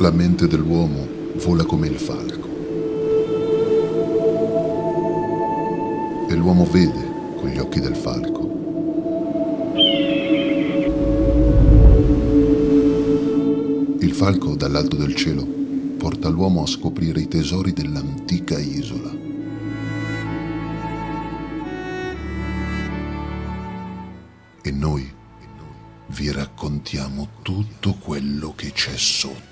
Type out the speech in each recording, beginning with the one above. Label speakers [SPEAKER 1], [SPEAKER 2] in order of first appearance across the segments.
[SPEAKER 1] La mente dell'uomo vola come il falco e l'uomo vede con gli occhi del falco. Il falco dall'alto del cielo porta l'uomo a scoprire i tesori dell'antica isola. E noi vi raccontiamo tutto quello che c'è sotto.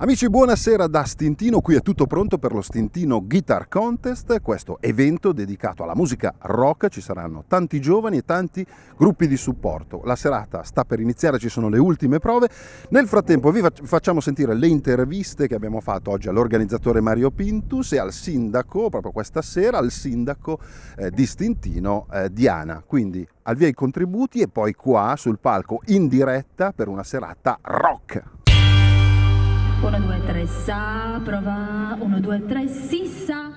[SPEAKER 2] Amici, buonasera da Stintino, qui è tutto pronto per lo Stintino Guitar Contest, questo evento dedicato alla musica rock. Ci saranno tanti giovani e tanti gruppi di supporto. La serata sta per iniziare, ci sono le ultime prove. Nel frattempo vi facciamo sentire le interviste che abbiamo fatto oggi all'organizzatore Mario Pintus e al sindaco, proprio questa sera, al sindaco di Stintino, Diana. Quindi al via i contributi e poi qua sul palco in diretta per una serata rock.
[SPEAKER 3] 1, 2, 3, sa, prova, 1, 2, 3, si, sa.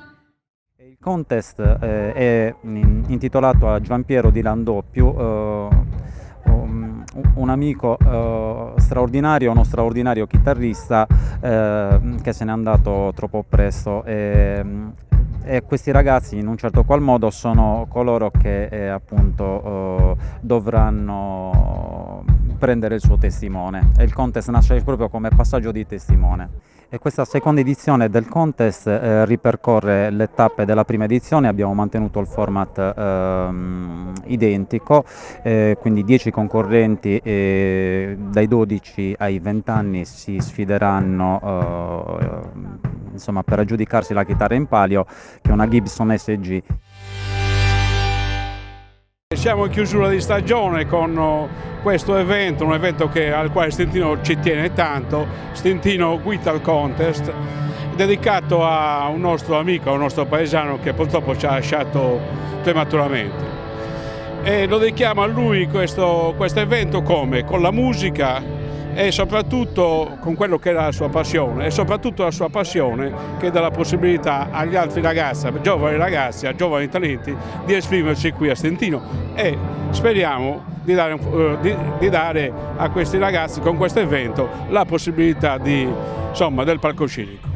[SPEAKER 4] Il contest è intitolato a Giampiero di Landoppiu, un amico straordinario, uno straordinario chitarrista che se n'è andato troppo presto. E questi ragazzi in un certo qual modo sono coloro che appunto dovranno prendere il suo testimone, e il contest nasce proprio come passaggio di testimone. E questa seconda edizione del contest ripercorre le tappe della prima edizione. Abbiamo mantenuto il format identico, quindi 10 concorrenti dai 12 ai 20 anni si sfideranno insomma, per aggiudicarsi la chitarra in palio, che è una Gibson SG.
[SPEAKER 5] Siamo in chiusura di stagione con questo evento, un evento al quale Stintino ci tiene tanto, Stintino Guitar Contest, dedicato a un nostro amico, a un nostro paesano che purtroppo ci ha lasciato prematuramente. E lo dedichiamo a lui questo evento come? Con la musica e soprattutto con quello che era la sua passione, e soprattutto la sua passione che dà la possibilità agli altri ragazzi, a giovani ragazzi, a giovani talenti di esprimersi qui a Stintino, e speriamo di dare a questi ragazzi con questo evento la possibilità del palcoscenico.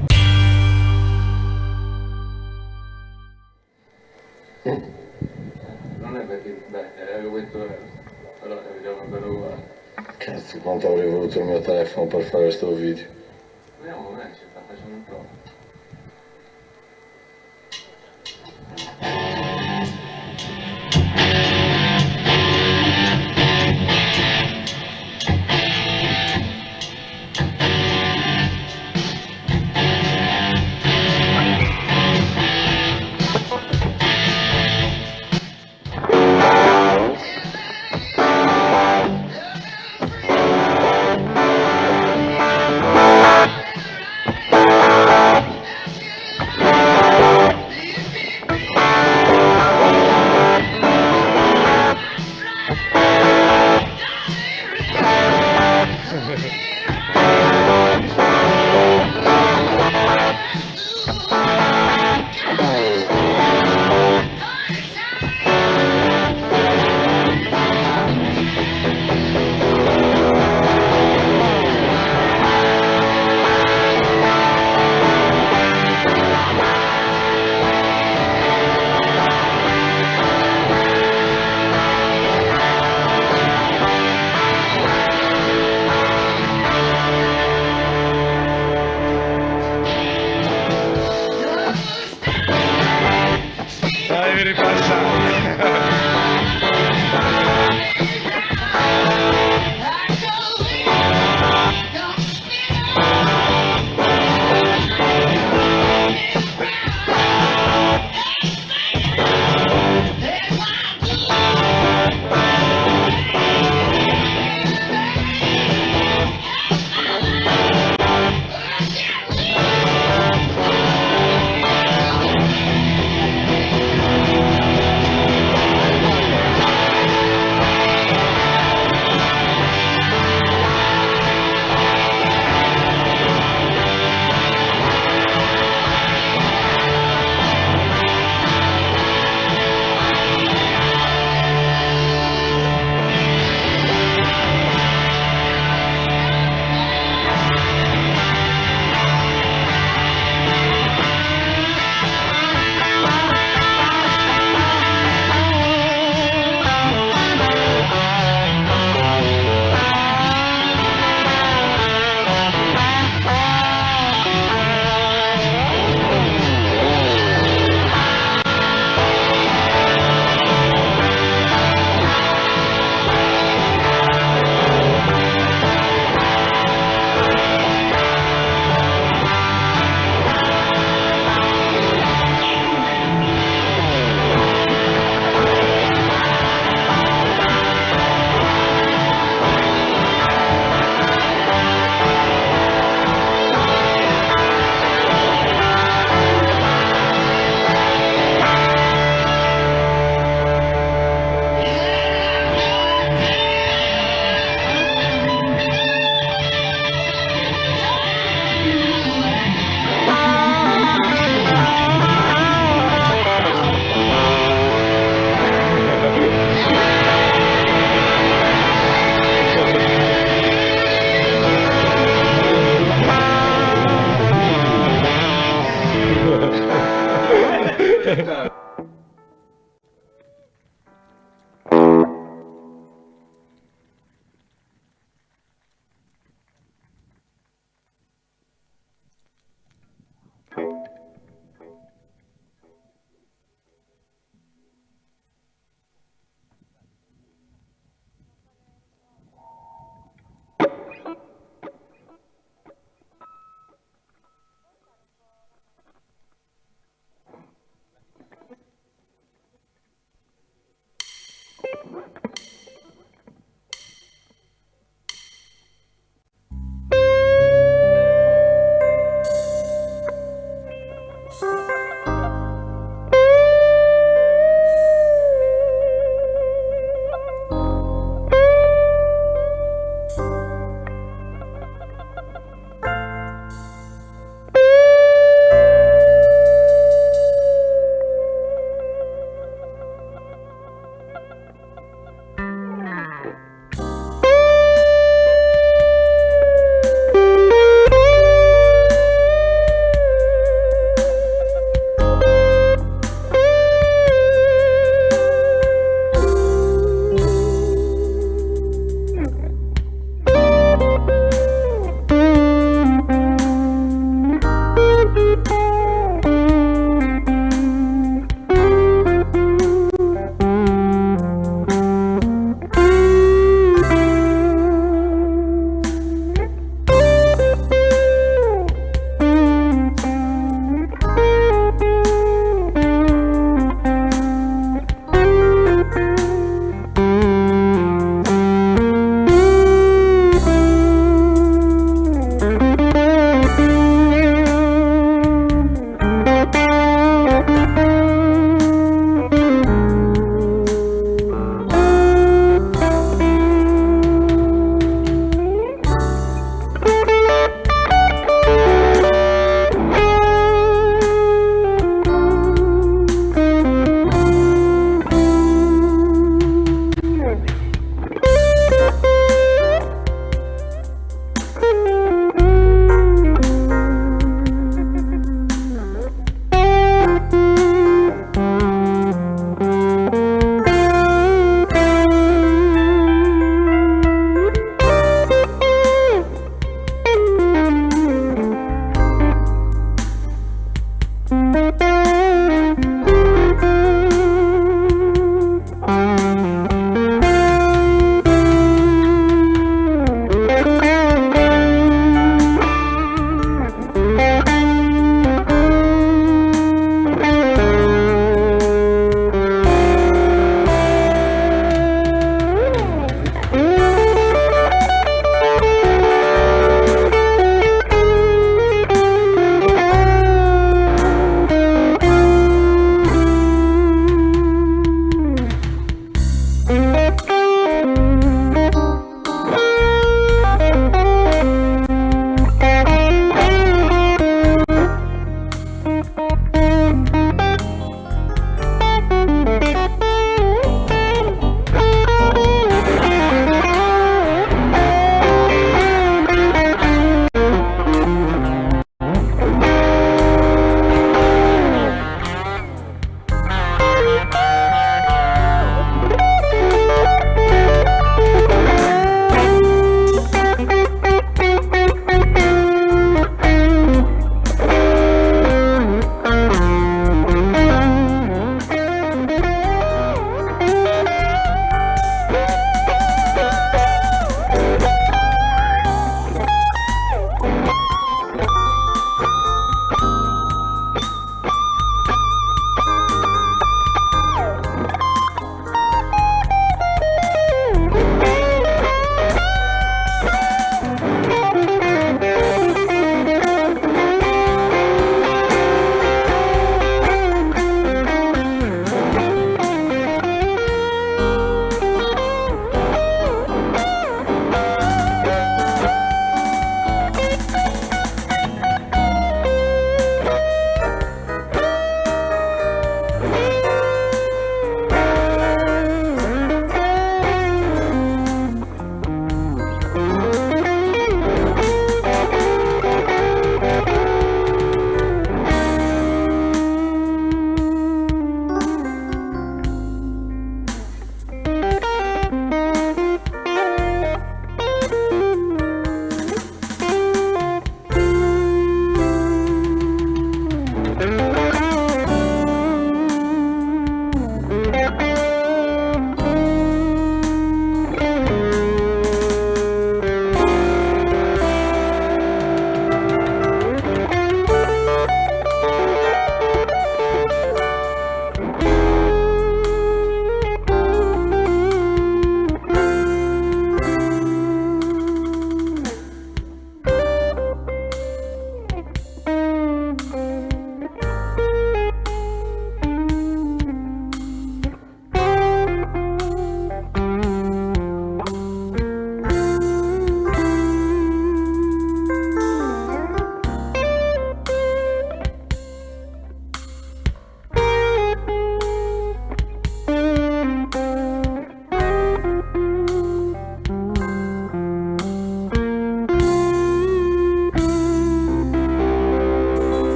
[SPEAKER 6] Non è perché, avevo detto, però vediamo quello uguale. Cazzo, quanto avrei voluto il mio telefono per fare questo video. Vediamo, ci sta facendo un prova.
[SPEAKER 5] Devi ripassare.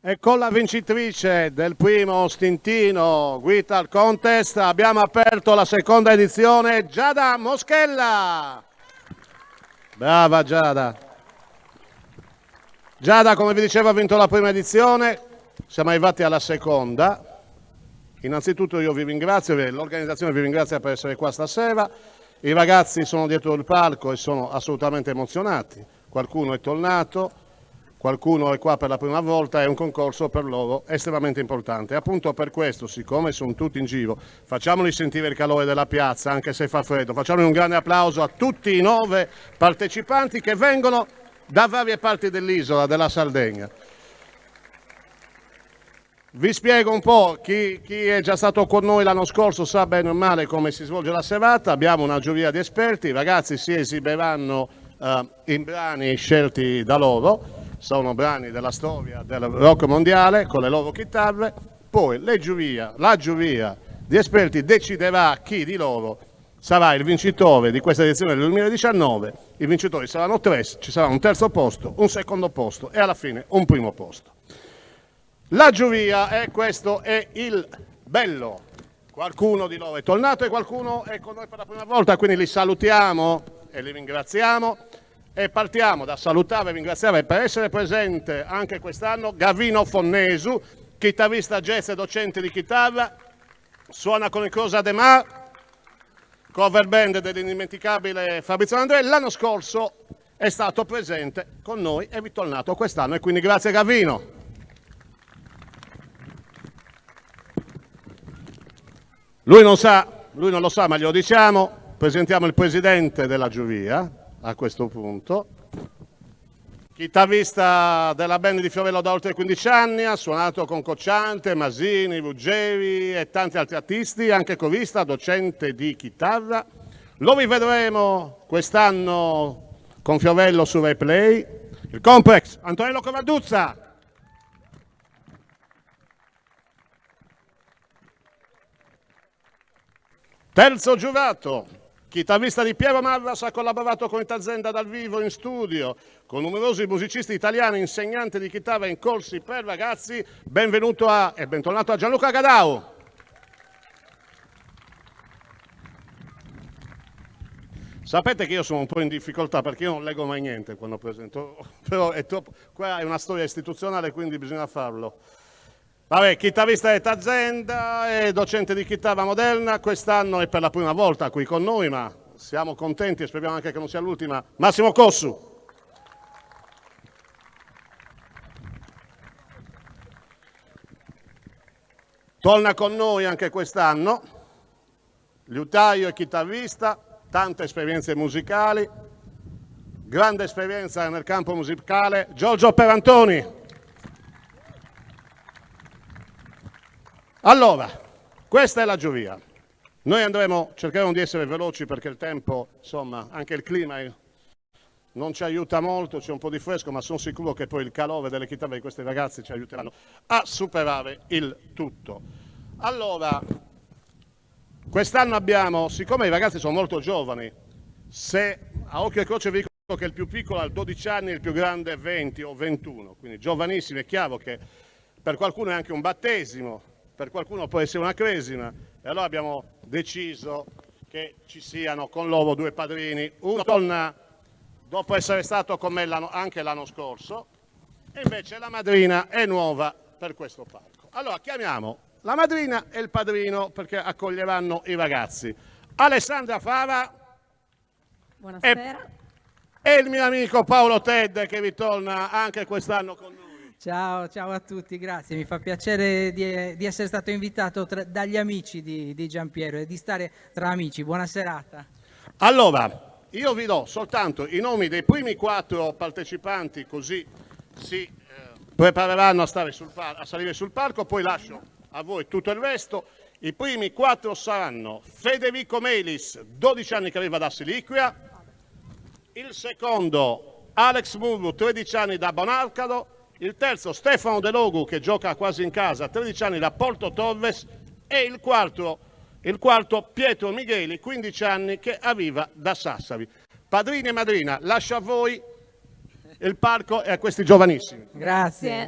[SPEAKER 7] E con la vincitrice del primo stintino Guitar Contest abbiamo aperto la seconda edizione, Giada Moschella. Brava Giada. Giada, come vi dicevo, ha vinto la prima edizione, siamo arrivati alla seconda. Innanzitutto io vi ringrazio, l'organizzazione vi ringrazia per essere qua stasera. I ragazzi sono dietro il palco e sono assolutamente emozionati. Qualcuno è tornato. Qualcuno è qua per la prima volta, è un concorso per loro estremamente importante. Appunto per questo, siccome sono tutti in giro, facciamoli sentire il calore della piazza, anche se fa freddo. Facciamoli un grande applauso a tutti i 9 partecipanti che vengono da varie parti dell'isola, della Sardegna. Vi spiego un po', chi è già stato con noi l'anno scorso sa bene o male come si svolge la serata. Abbiamo una giuria di esperti, i ragazzi si esibiranno in brani scelti da loro. Sono brani della storia del rock mondiale con le loro chitarre, poi la giuria di esperti deciderà chi di loro sarà il vincitore di questa edizione del 2019. I vincitori saranno 3, ci sarà un terzo posto, un secondo posto e alla fine un primo posto. La giuria, questo è il bello. Qualcuno di loro è tornato e qualcuno è con noi per la prima volta, quindi li salutiamo e li ringraziamo. E partiamo da salutare e ringraziare per essere presente anche quest'anno Gavino Fonnesu, chitarrista jazz e docente di chitarra, suona con il Cosa De Mar, cover band dell'indimenticabile Fabrizio André. L'anno scorso è stato presente con noi è ritornato quest'anno e quindi grazie Gavino. Lui non lo sa, ma glielo diciamo, presentiamo il presidente della giuria. A questo punto, chitarrista della band di Fiovello da oltre 15 anni, ha suonato con Cocciante, Masini, Ruggeri e tanti altri artisti, anche corista, docente di chitarra. Lo rivedremo quest'anno con Fiovello su Replay. Il Complex, Antonello Covarduzza. Terzo giurato. Chitarrista di Piero Marras, ha collaborato con Itazenda dal vivo in studio, con numerosi musicisti italiani, insegnante di chitarra in corsi per ragazzi. Benvenuto e bentornato a Gianluca Gadau. Sapete che io sono un po' in difficoltà perché io non leggo mai niente quando presento, però è troppo, qua è una storia istituzionale quindi bisogna farlo. Vabbè, chitarrista di Itazenda e docente di chitarra moderna, quest'anno è per la prima volta qui con noi, ma siamo contenti e speriamo anche che non sia l'ultima. Massimo Cossu. Torna con noi anche quest'anno, liutaio e chitarrista, tante esperienze musicali, grande esperienza nel campo musicale, Giorgio Perantoni. Allora, questa è la giuria. Noi cercheremo di essere veloci perché il tempo, insomma, anche il clima non ci aiuta molto, c'è un po' di fresco, ma sono sicuro che poi il calore delle chitarre di questi ragazzi ci aiuteranno a superare il tutto. Allora, quest'anno abbiamo, siccome i ragazzi sono molto giovani, se a occhio e croce vi dico che il più piccolo ha 12 anni e il più grande 20 o 21, quindi giovanissimi, è chiaro che per qualcuno è anche un battesimo, per qualcuno può essere una cresima, e allora abbiamo deciso che ci siano con loro 2 padrini. Uno torna dopo essere stato con me anche l'anno scorso, e invece la madrina è nuova per questo palco. Allora chiamiamo la madrina e il padrino perché accoglieranno i ragazzi. Alessandra Fava.
[SPEAKER 8] Buonasera.
[SPEAKER 7] E il mio amico Paolo Ted che ritorna anche quest'anno con noi.
[SPEAKER 8] Ciao a tutti, grazie. Mi fa piacere di essere stato invitato dagli amici di Giampiero e di stare tra amici. Buona serata.
[SPEAKER 7] Allora, io vi do soltanto i nomi dei primi 4 partecipanti, così si prepareranno a salire sul palco, poi lascio a voi tutto il resto. I primi 4 saranno Federico Melis, 12 anni che arriva da Siliquia, il secondo Alex Murru, 13 anni da Bonarcado, il terzo Stefano De Logu che gioca quasi in casa, 13 anni da Porto Torres, e il quarto Pietro Micheli, 15 anni che arriva da Sassari. Padrini e madrina, lascio a voi il palco e a questi giovanissimi.
[SPEAKER 8] Grazie.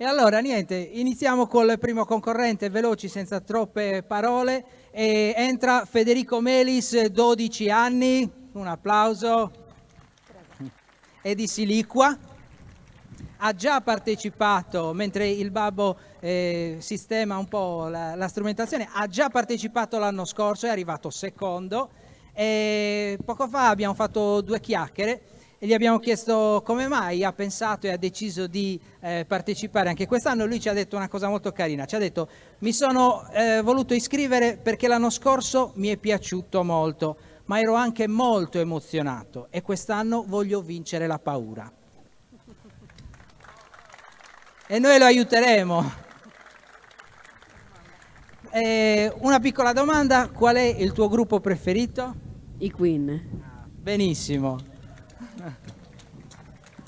[SPEAKER 8] E allora niente, iniziamo col primo concorrente, veloci senza troppe parole. E entra Federico Melis, 12 anni, un applauso. È di Siliqua. Ha già partecipato, mentre il babbo sistema un po' la strumentazione, ha già partecipato l'anno scorso, è arrivato secondo. E poco fa abbiamo fatto 2 chiacchiere e gli abbiamo chiesto come mai ha pensato e ha deciso di partecipare anche quest'anno. Lui ci ha detto una cosa molto carina, ci ha detto: mi sono voluto iscrivere perché l'anno scorso mi è piaciuto molto, ma ero anche molto emozionato e quest'anno voglio vincere la paura. E noi lo aiuteremo. Una piccola domanda: qual è il tuo gruppo preferito?
[SPEAKER 9] I Queen.
[SPEAKER 8] Benissimo.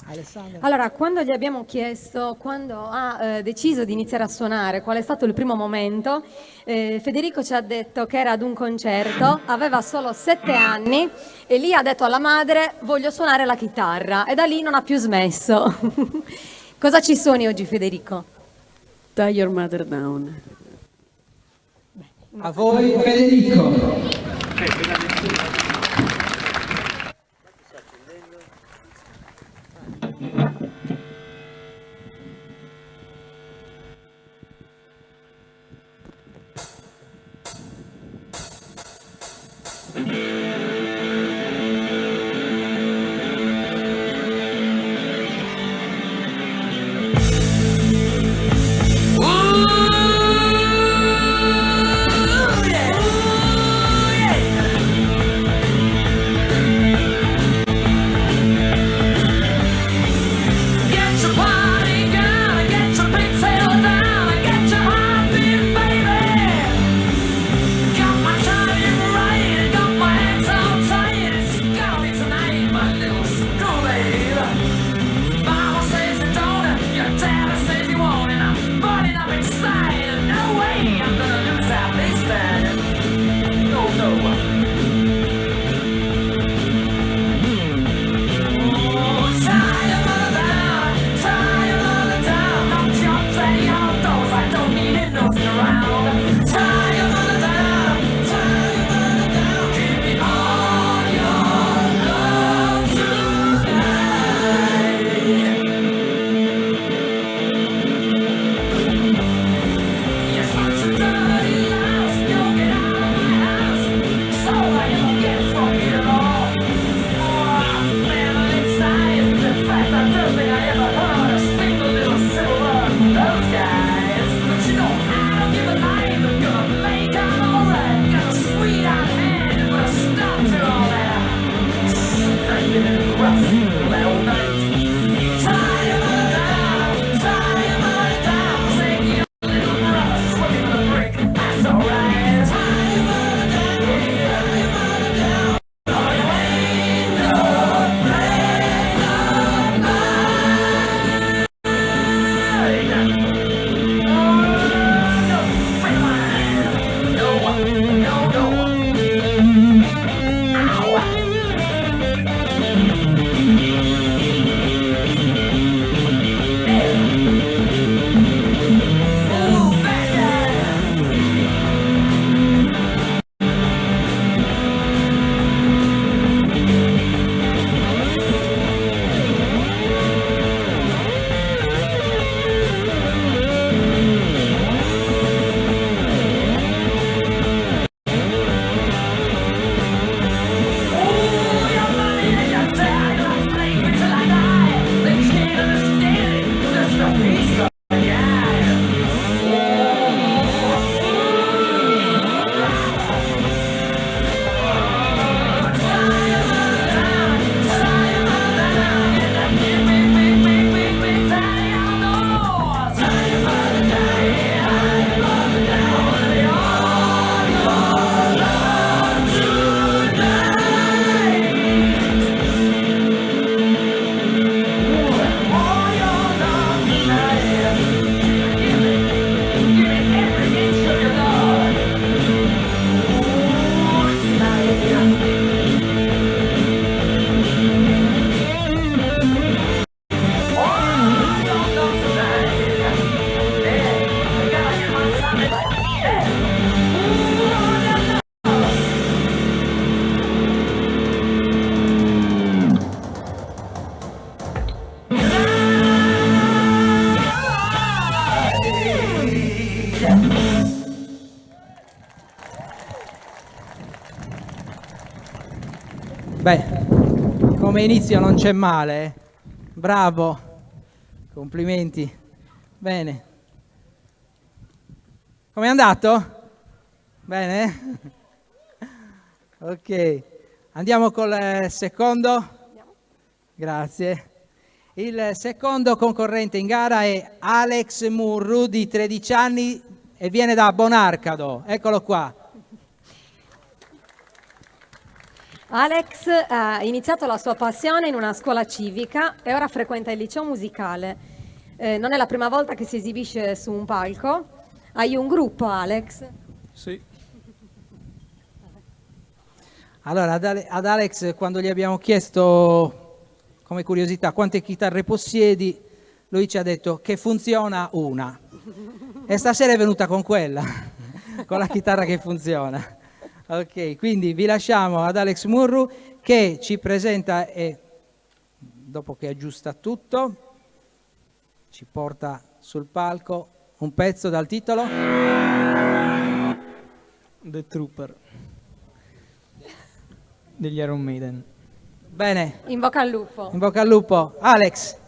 [SPEAKER 8] Alessandra.
[SPEAKER 10] Allora, quando gli abbiamo chiesto, quando ha deciso di iniziare a suonare, qual è stato il primo momento, Federico ci ha detto che era ad un concerto, aveva solo 7 anni e lì ha detto alla madre: voglio suonare la chitarra, e da lì non ha più smesso. Cosa ci suoni oggi, Federico?
[SPEAKER 9] Tie Your Mother Down.
[SPEAKER 8] A voi Federico. Beh, come inizio non c'è male, eh? Bravo, complimenti. Bene. Com'è andato? Bene? Ok, andiamo col secondo. Grazie. Il secondo concorrente in gara è Alex Murru di 13 anni e viene da Bonarcado. Eccolo qua.
[SPEAKER 10] Alex ha iniziato la sua passione in una scuola civica e ora frequenta il liceo musicale. Non è la prima volta che si esibisce su un palco. Hai un gruppo, Alex?
[SPEAKER 8] Sì. Allora, ad Alex, quando gli abbiamo chiesto, come curiosità, quante chitarre possiedi, lui ci ha detto che funziona una. E stasera è venuta con quella, con la chitarra che funziona. Ok, quindi vi lasciamo ad Alex Murru che ci presenta e dopo che aggiusta tutto ci porta sul palco un pezzo dal titolo
[SPEAKER 11] The Trooper degli Iron Maiden.
[SPEAKER 10] Bene. In bocca al lupo.
[SPEAKER 8] In bocca al lupo. Alex.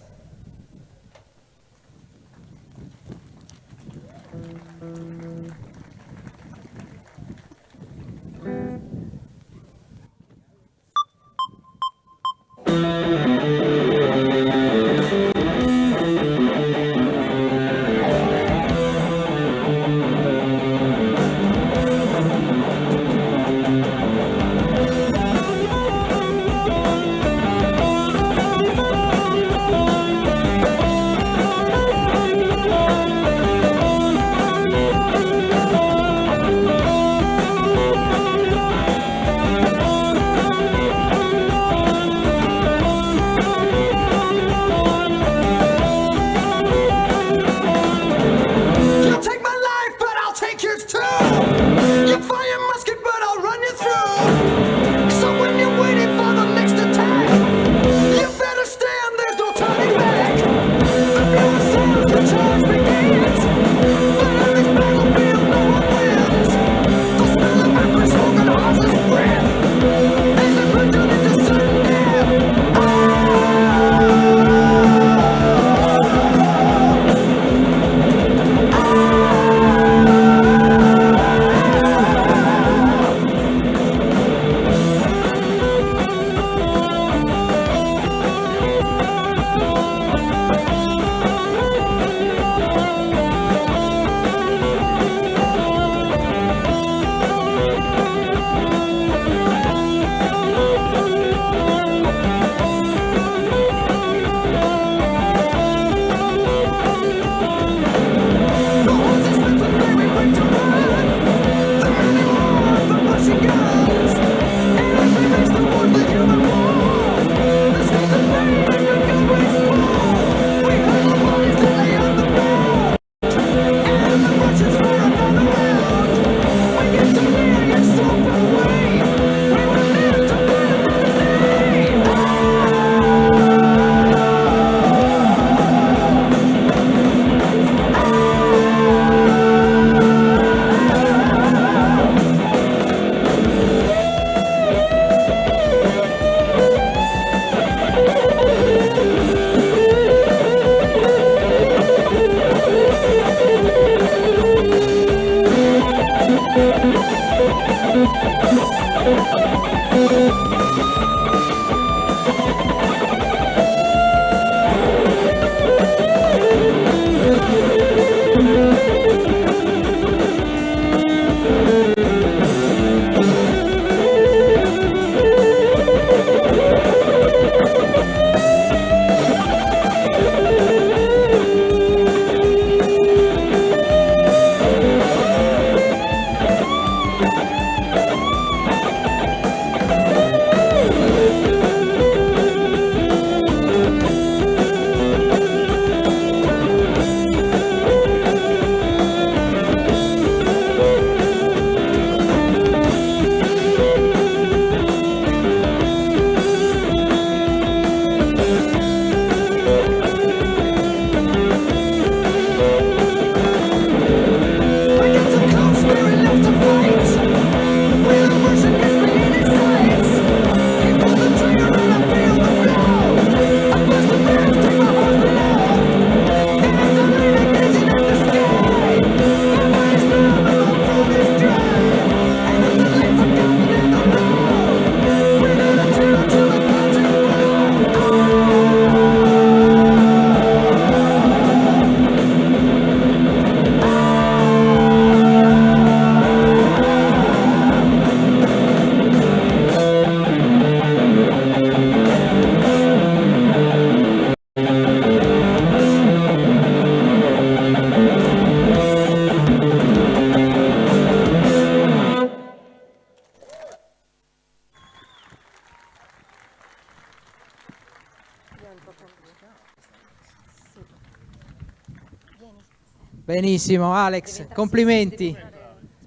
[SPEAKER 8] Benissimo, Alex, complimenti.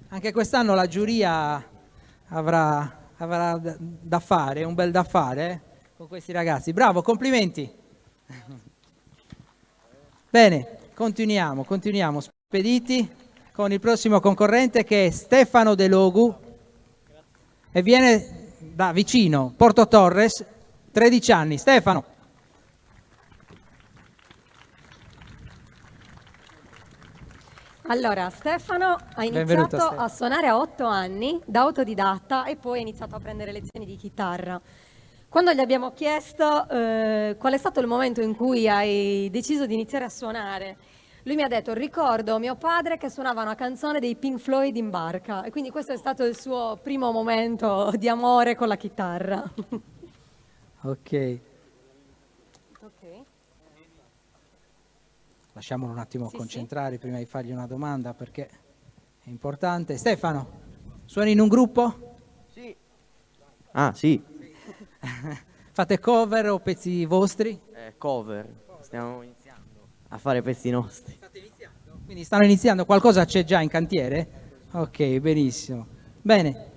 [SPEAKER 8] Anche quest'anno la giuria avrà da fare, un bel da fare con questi ragazzi. Bravo, complimenti. Bene, continuiamo, spediti con il prossimo concorrente che è Stefano De Logu e viene da vicino, Porto Torres, 13 anni. Stefano.
[SPEAKER 10] Allora, Stefano ha
[SPEAKER 8] Benvenuto,
[SPEAKER 10] iniziato
[SPEAKER 8] Stefano.
[SPEAKER 10] a suonare a 8 anni da autodidatta e poi ha iniziato a prendere lezioni di chitarra. Quando gli abbiamo chiesto qual è stato il momento in cui hai deciso di iniziare a suonare, lui mi ha detto: ricordo mio padre che suonava una canzone dei Pink Floyd in barca, e quindi questo è stato il suo primo momento di amore con la chitarra.
[SPEAKER 8] Ok. Lasciamolo un attimo concentrare prima di fargli una domanda perché è importante. Stefano, suoni in un gruppo?
[SPEAKER 12] Sì. Ah, sì.
[SPEAKER 8] Fate cover o pezzi vostri?
[SPEAKER 12] Cover. Stiamo iniziando a fare pezzi nostri.
[SPEAKER 8] Quindi stanno iniziando, qualcosa c'è già in cantiere? Ok, benissimo. Bene.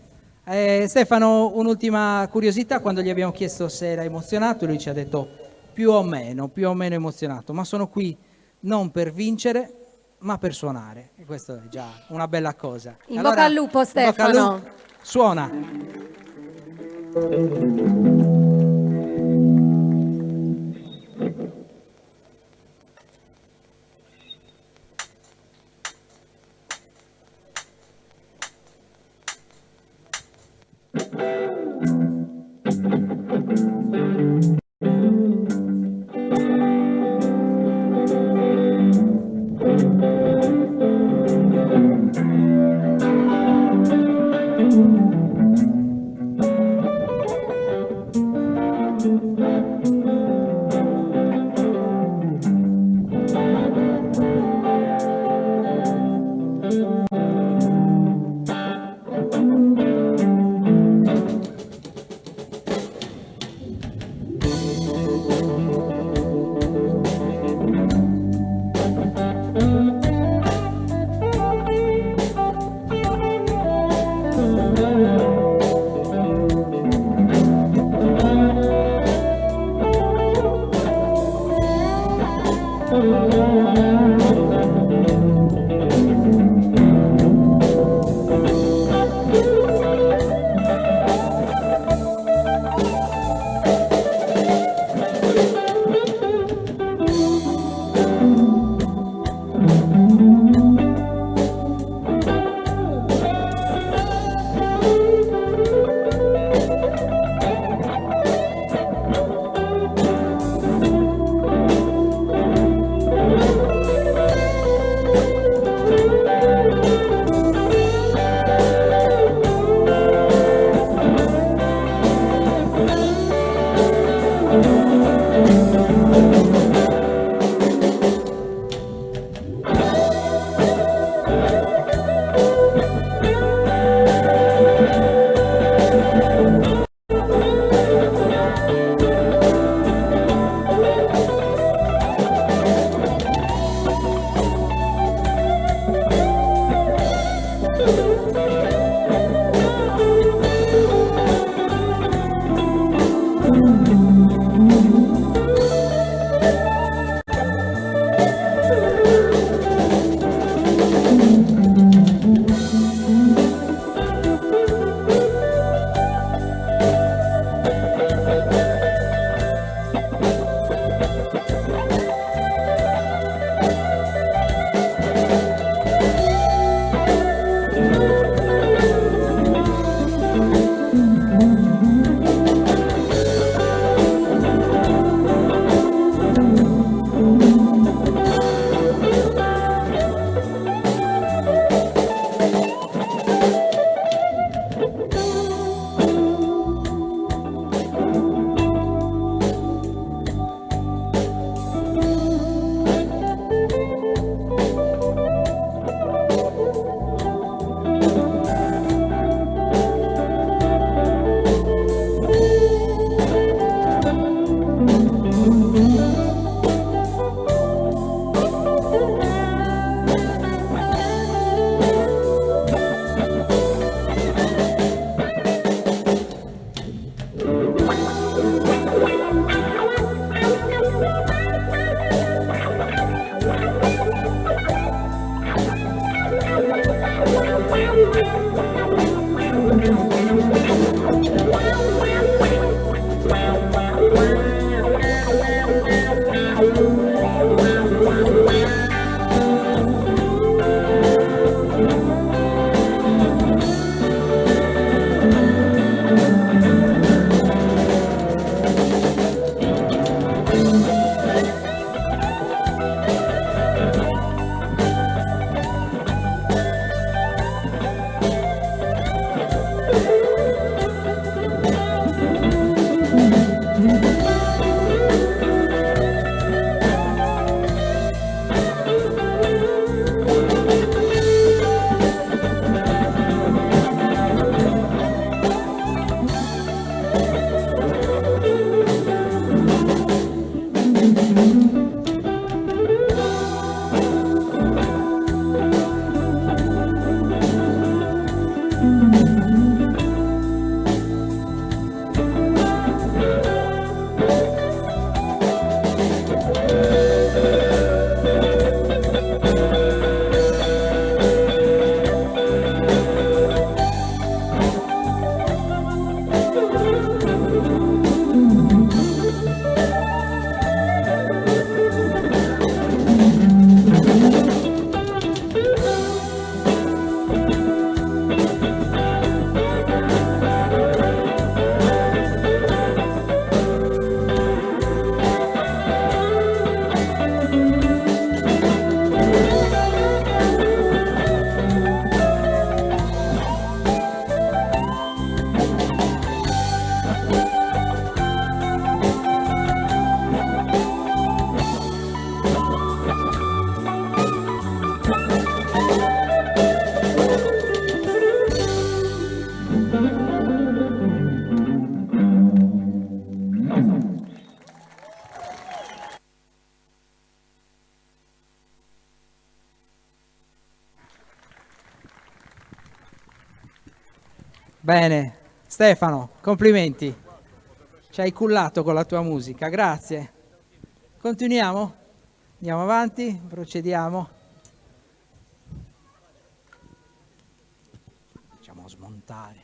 [SPEAKER 8] Stefano, un'ultima curiosità: quando gli abbiamo chiesto se era emozionato, lui ci ha detto più o meno emozionato, ma sono qui non per vincere, ma per suonare. E questo è già una bella cosa.
[SPEAKER 10] In bocca al lupo, Stefano.
[SPEAKER 8] In bocca al lupo. Suona. Bene, Stefano, complimenti. Ci hai cullato con la tua musica, grazie. Continuiamo? Andiamo avanti, procediamo. Facciamo smontare.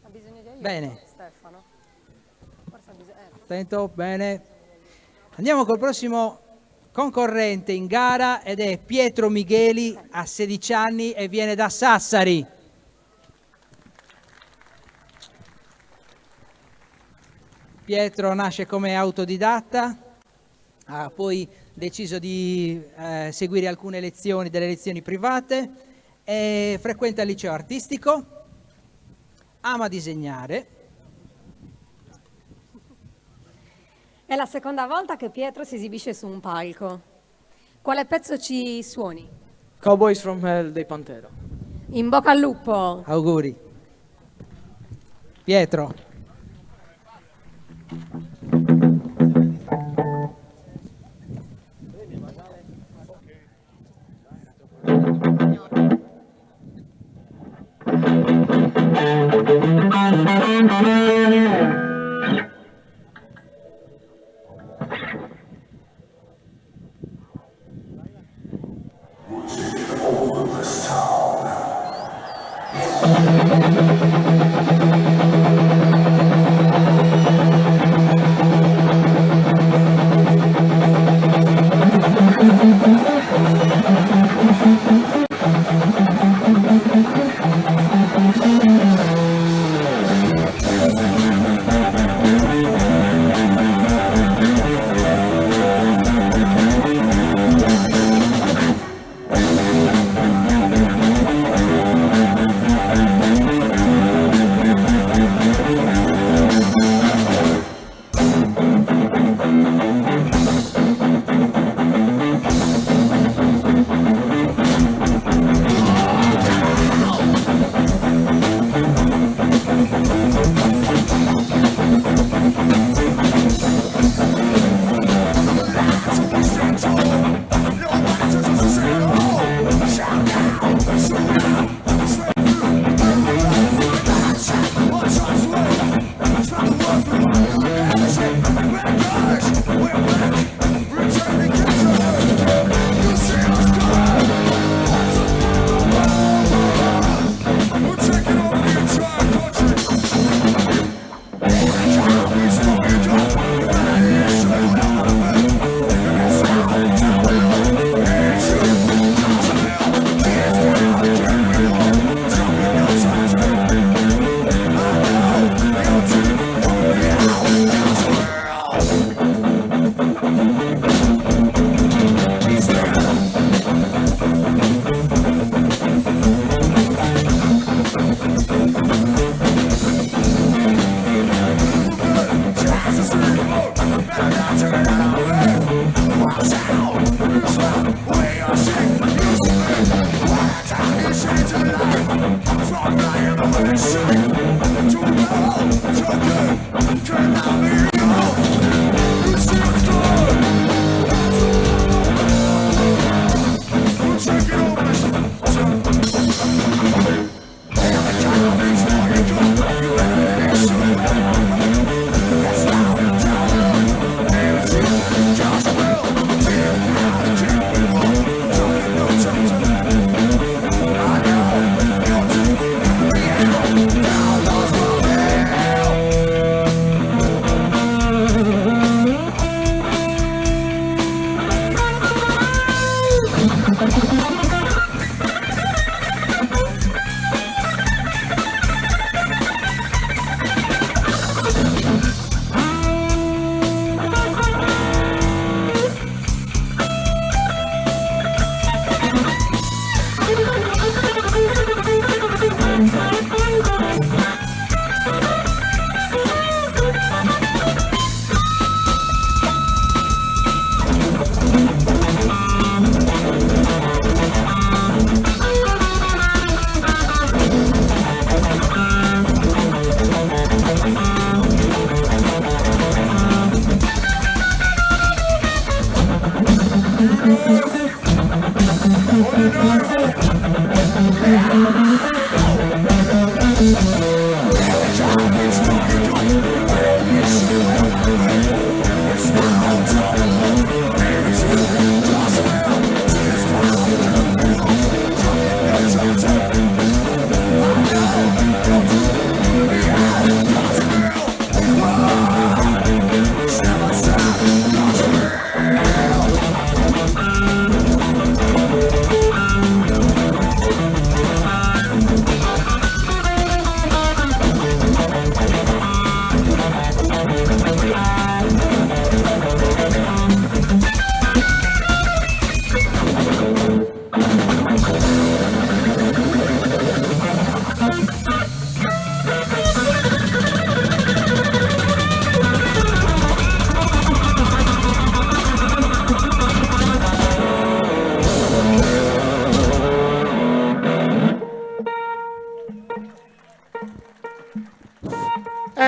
[SPEAKER 10] Ha bisogno di aiuto,
[SPEAKER 8] Bene.
[SPEAKER 10] Stefano? Forse ha bisogno...
[SPEAKER 8] Attento, bene. Andiamo col prossimo concorrente in gara ed è Pietro Micheli, ha 16 anni e viene da Sassari. Pietro nasce come autodidatta, ha poi deciso di seguire alcune lezioni, delle lezioni private, e frequenta il liceo artistico, ama disegnare.
[SPEAKER 10] È la seconda volta che Pietro si esibisce su un palco. Quale pezzo ci suoni?
[SPEAKER 11] Cowboys from Hell dei Pantera.
[SPEAKER 10] In bocca al lupo!
[SPEAKER 8] Auguri. Pietro.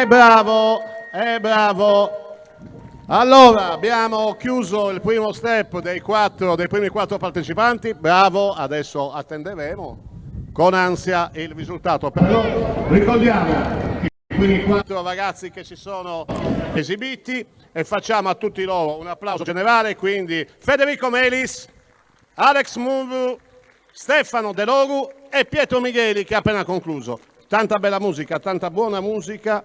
[SPEAKER 7] bravo, è bravo. Allora, abbiamo chiuso il primo step dei primi 4 partecipanti. Bravo, adesso attenderemo con ansia il risultato. Però ricordiamo i primi 4 ragazzi che si sono esibiti e facciamo a tutti loro un applauso generale. Quindi Federico Melis, Alex Murru, Stefano De Loru e Pietro Micheli che ha appena concluso. Tanta bella musica, tanta buona musica.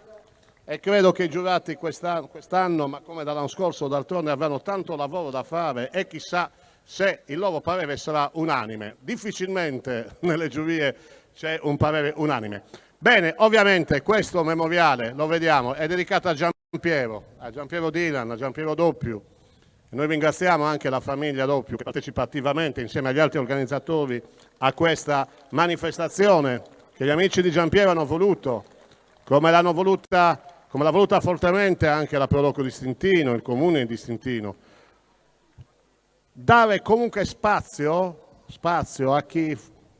[SPEAKER 7] E credo che i giurati quest'anno, ma come dall'anno scorso, d'altronde avranno tanto lavoro da fare e chissà se il loro parere sarà unanime. Difficilmente nelle giurie c'è un parere unanime. Bene, ovviamente questo memoriale, lo vediamo, è dedicato a Giampiero Dylan, a Giampiero Doppiu. E noi ringraziamo anche la famiglia Doppiu che partecipa attivamente insieme agli altri organizzatori a questa manifestazione che gli amici di Giampiero hanno voluto, come l'ha voluta fortemente anche la Proloco di Stintino, il comune di Stintino. Dare comunque spazio a chi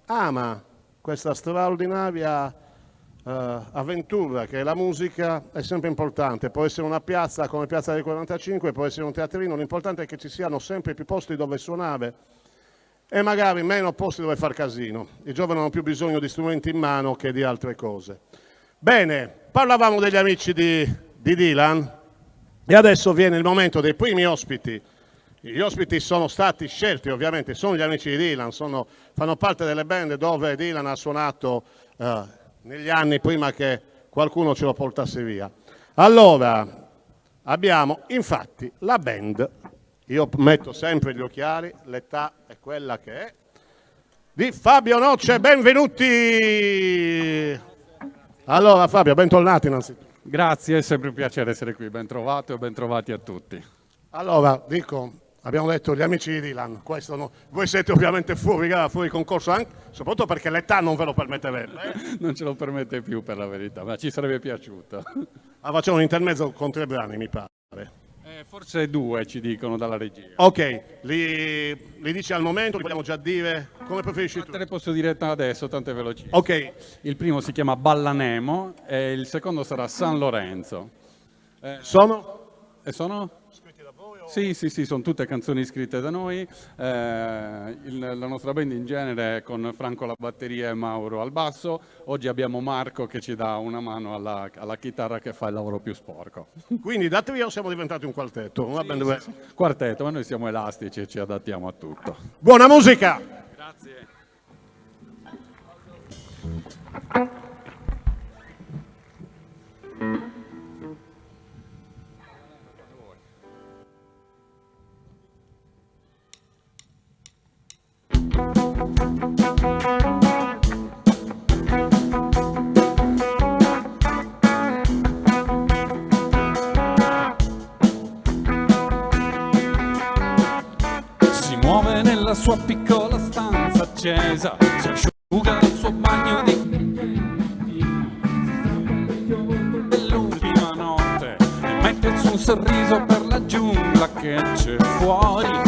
[SPEAKER 7] ama questa straordinaria avventura che è la musica è sempre importante. Può essere una piazza come Piazza del 45, può essere un teatrino, l'importante è che ci siano sempre più posti dove suonare e magari meno posti dove far casino. I giovani hanno più bisogno di strumenti in mano che di altre cose. Bene, parlavamo degli amici di Dylan e adesso viene il momento dei primi ospiti. Gli ospiti sono stati scelti, ovviamente, sono gli amici di Dylan, fanno parte delle band dove Dylan ha suonato negli anni prima che qualcuno ce lo portasse via. Allora, abbiamo infatti la band, io metto sempre gli occhiali, l'età è quella che è, di Fabio Noce, benvenuti! Allora Fabio, bentornati innanzitutto.
[SPEAKER 13] Grazie, è sempre un piacere essere qui, ben trovato e ben trovati a tutti.
[SPEAKER 7] Allora, abbiamo detto gli amici di Dylan, voi siete ovviamente fuori concorso anche, soprattutto perché l'età non ve lo permetterebbe.
[SPEAKER 13] Non ce lo permette più per la verità, ma ci sarebbe piaciuto.
[SPEAKER 7] Facciamo un intermezzo con 3 brani, mi pare.
[SPEAKER 13] Forse 2 ci dicono dalla regia.
[SPEAKER 7] Ok, li dici al momento, li vogliamo già dire? Come preferisci tu?
[SPEAKER 13] Te le posso dire adesso, tanto è veloce.
[SPEAKER 7] Ok.
[SPEAKER 13] Il primo si chiama Ballanemo e il secondo sarà San Lorenzo.
[SPEAKER 7] Sono?
[SPEAKER 13] Scritti da voi? Sì, sono tutte canzoni scritte da noi. La nostra band in genere è con Franco alla batteria e Mauro al basso. Oggi abbiamo Marco che ci dà una mano alla chitarra che fa il lavoro più sporco.
[SPEAKER 7] Quindi da trio siamo diventati un quartetto.
[SPEAKER 13] Sì. Quartetto, ma noi siamo elastici e ci adattiamo a tutto.
[SPEAKER 7] Buona musica!
[SPEAKER 13] Grazie.
[SPEAKER 14] Si muove nella sua piccola stanza accesa, si asciuga il suo bagno dell'ultima notte e mette il suo sorriso per la giungla che c'è fuori.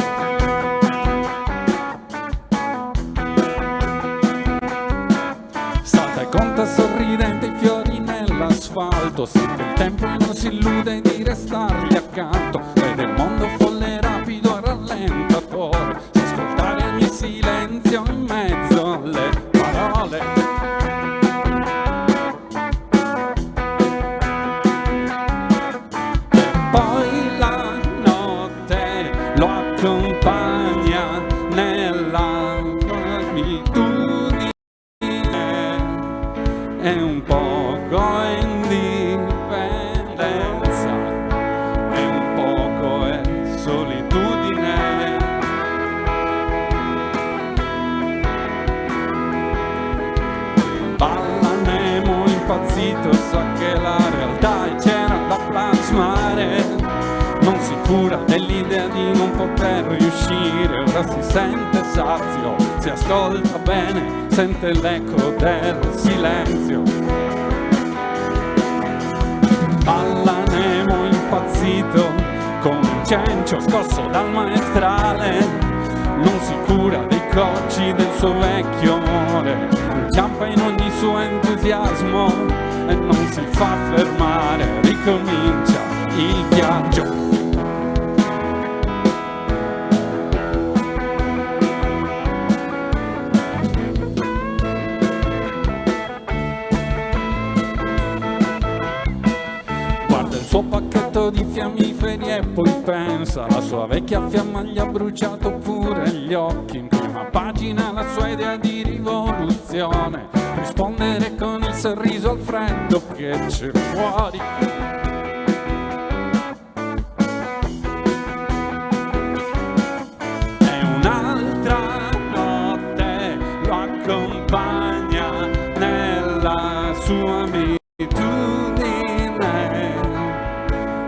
[SPEAKER 14] Salta e conta sorridente i fiori nell'asfalto, sente il tempo e non si illude di restargli accanto, vede il mondo folle rapido e rallentatore, sa ascoltare ogni silenzio in mezzo alle parole. Poi la notte lo accompagna nella solitudine e un poco indipendenza e un poco è solitudine. Ballanemo impazzito, sa che la realtà è c'era da plasmare, non si cura dell'idea di non poter riuscire, ora si sente sazio, si ascolta bene, sente l'eco del silenzio. Ballanemo impazzito come un cencio scosso dal maestrale, non si cura dei cocci del suo vecchio amore, inciampa in ogni suo entusiasmo e non si fa fermare, ricomincia il viaggio. Guarda il suo pacchetto di fiammiferi e poi pensa, la sua vecchia fiamma gli ha bruciato pure gli occhi. In prima pagina la sua idea di rivoluzione, rispondere con il sorriso al freddo che c'è fuori. E un'altra notte lo accompagna nella sua abitudine,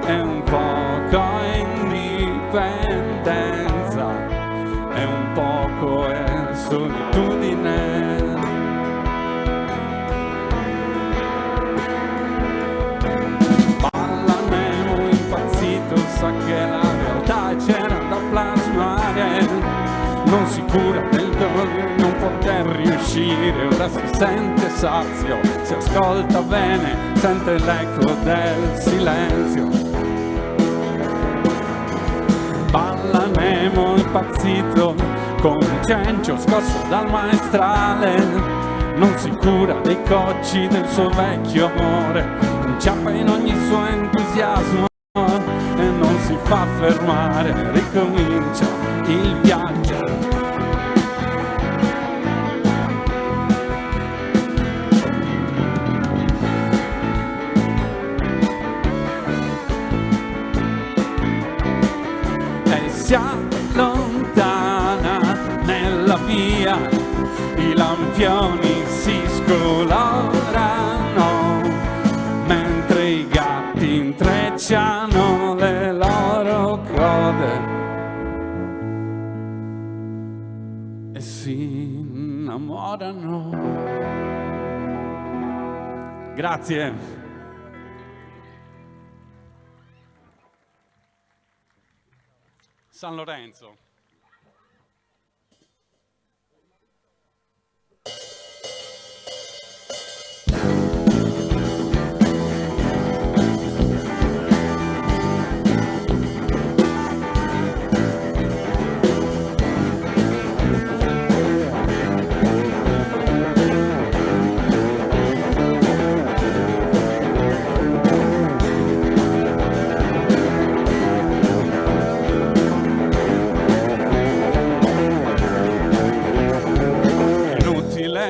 [SPEAKER 14] è un poco indipendenza, è un poco solitudine. Sa che la realtà c'era da plasmare, non si cura del dolore, non poter riuscire, ora si sente sazio, si ascolta bene, sente l'eco del silenzio. Balla Nemo impazzito, con un cencio scosso dal maestrale, non si cura dei cocci del suo vecchio amore, inciampa in ogni suo entusiasmo e non si fa fermare, ricomincia il viaggio. E si allontana nella via, i lampioni si scolorano, mentre i gatti intrecciano le loro code e si innamorano. Grazie. San Lorenzo.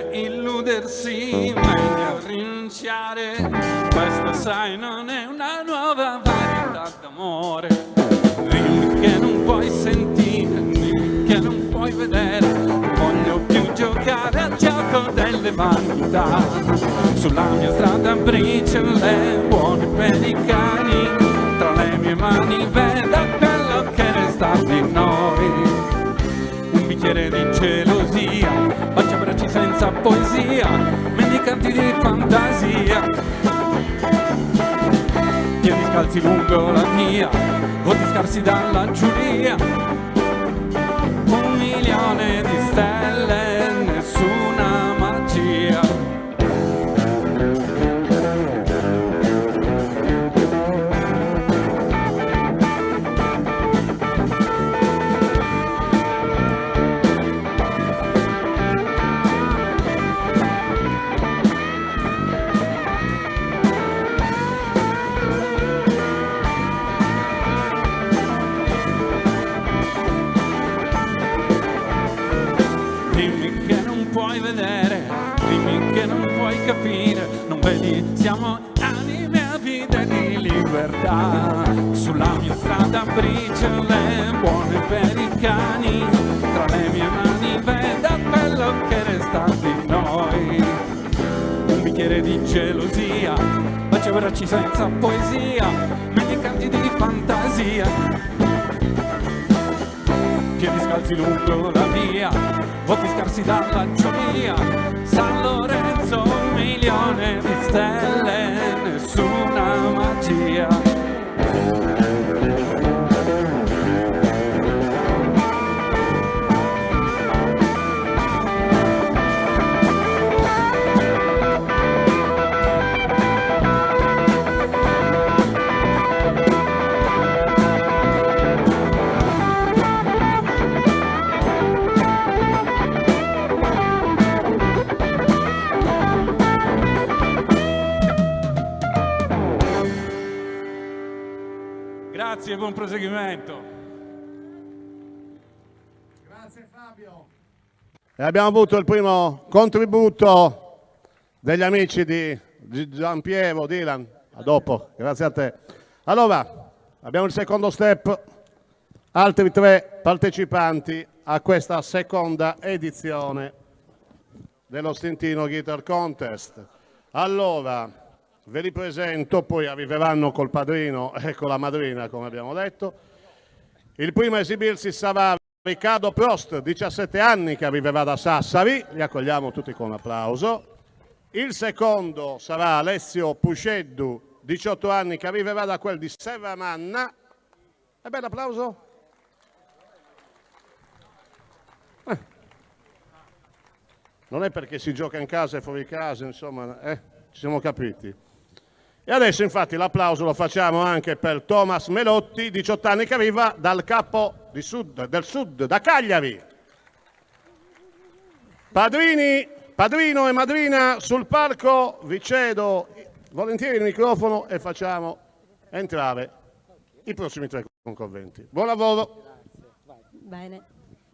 [SPEAKER 14] Illudersi, meglio rinunciare, questa sai non è una nuova varietà d'amore. Dimmi che non puoi sentire, dimmi che non puoi vedere, non voglio più giocare al gioco delle vanità. Sulla mia strada briciole buone per i cani, tra le mie mani veda quello che resta di noi. Un bicchiere di gelosia, baciabracci senza poesia, mendicanti di fantasia, piedi scalzi lungo la via, voti scarsi dalla giuria, 1 milione di stelle, nessuna magia. Vedere, dimmi che non puoi capire, non vedi, siamo anime avide di libertà. Sulla mia strada briciole buone per i cani, tra le mie mani veda quello che resta di noi. Un bicchiere di gelosia, baciabracci senza poesia, mendicanti di fantasia, piedi scalzi lungo la via, voti scarsi dalla giuria, San Lorenzo, 1 milione di stelle, nessuna magia. grazie e buon proseguimento.
[SPEAKER 7] Grazie Fabio. E abbiamo avuto il primo contributo degli amici di Giampiero, Dylan. A dopo, grazie a te. Allora, abbiamo il secondo step, altri 3 partecipanti a questa seconda edizione dello Stintino Guitar Contest. Allora, ve li presento, poi arriveranno col padrino e con la madrina, come abbiamo detto. Il primo a esibirsi sarà Riccardo Prost, 17 anni, che arriverà da Sassari. Li accogliamo tutti con un applauso. Il secondo sarà Alessio Pusceddu, 18 anni, che arriverà da quel di Serramanna. E bel applauso. Non è perché si gioca in casa e fuori casa, insomma, ci siamo capiti. E adesso infatti l'applauso lo facciamo anche per Thomas Melotti, 18 anni, che arriva dal capo del sud, da Cagliari. Padrino e madrina sul palco, vi cedo volentieri il microfono e facciamo entrare i prossimi 3 concorrenti. Buon lavoro.
[SPEAKER 10] Bene,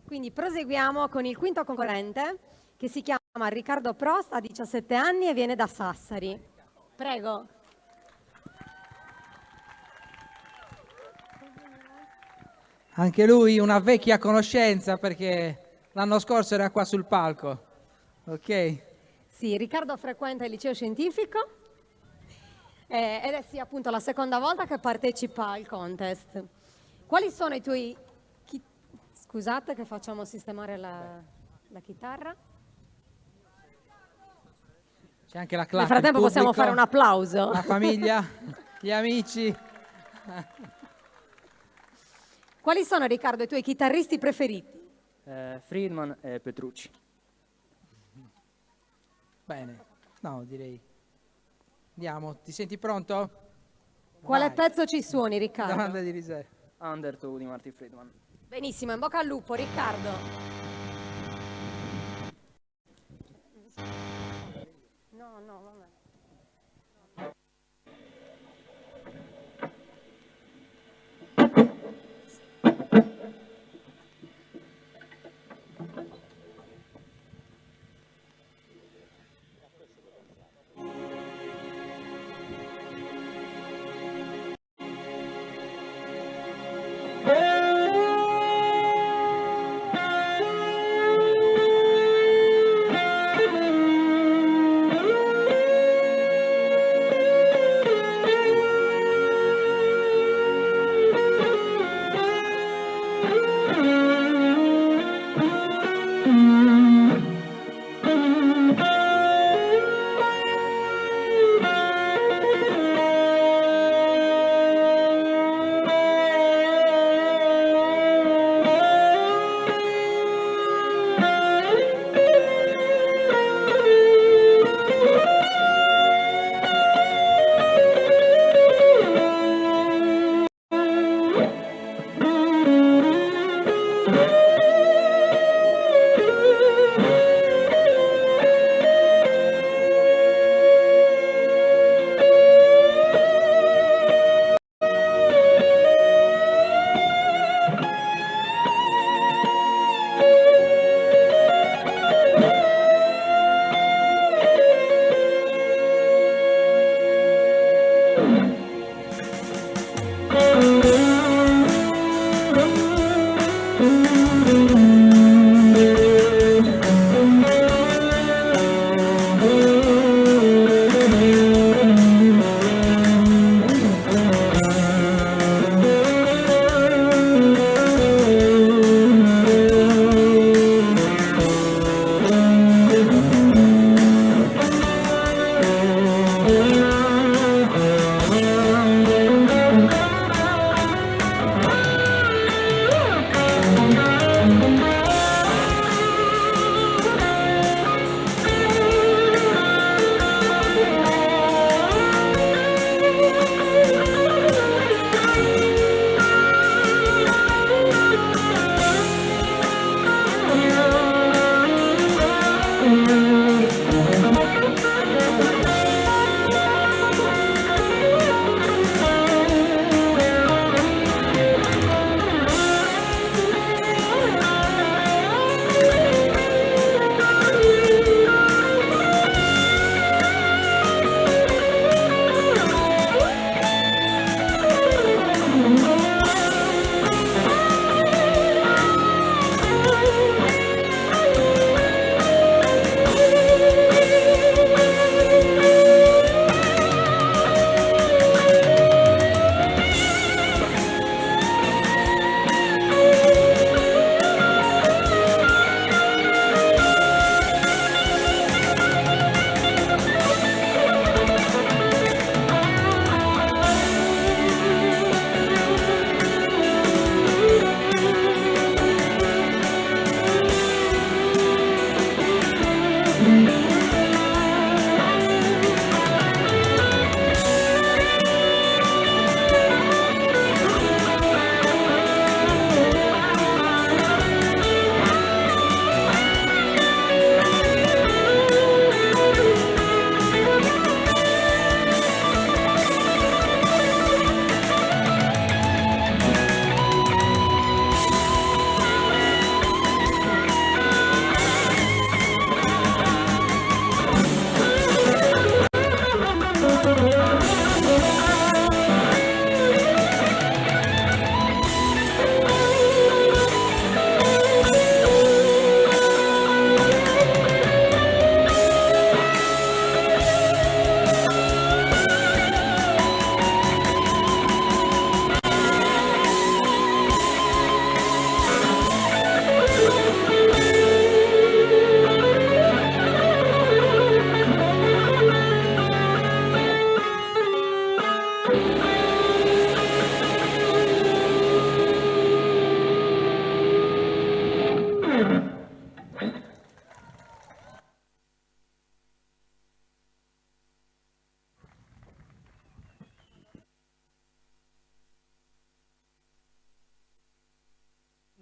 [SPEAKER 10] quindi proseguiamo con il quinto concorrente, che si chiama Riccardo Prost, ha 17 anni e viene da Sassari. Prego.
[SPEAKER 8] Anche lui una vecchia conoscenza, perché l'anno scorso era qua sul palco. Ok?
[SPEAKER 10] Sì, Riccardo frequenta il liceo scientifico ed è sì appunto la seconda volta che partecipa al contest. Quali sono i tuoi... Scusate che facciamo sistemare la chitarra.
[SPEAKER 8] C'è anche la classe.
[SPEAKER 10] Nel frattempo possiamo fare un applauso.
[SPEAKER 8] La famiglia, gli amici.
[SPEAKER 10] Quali sono, Riccardo, i tuoi chitarristi preferiti?
[SPEAKER 11] Friedman e Petrucci.
[SPEAKER 8] Bene, no, direi. Andiamo, ti senti pronto?
[SPEAKER 10] Quale pezzo ci suoni, Riccardo?
[SPEAKER 8] Domanda di riserva.
[SPEAKER 11] Under 2 di Marty Friedman.
[SPEAKER 10] Benissimo, in bocca al lupo, Riccardo. No, vabbè.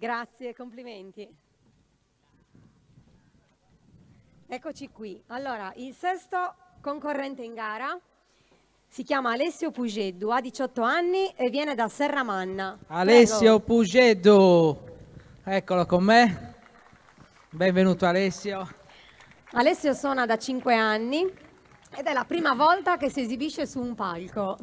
[SPEAKER 10] Grazie, complimenti. Eccoci qui. Allora, il sesto concorrente in gara si chiama Alessio Pugeddu, ha 18 anni e viene da Serramanna.
[SPEAKER 8] Alessio Pugeddu, eccolo con me. Benvenuto Alessio.
[SPEAKER 10] Alessio suona da 5 anni ed è la prima volta che si esibisce su un palco.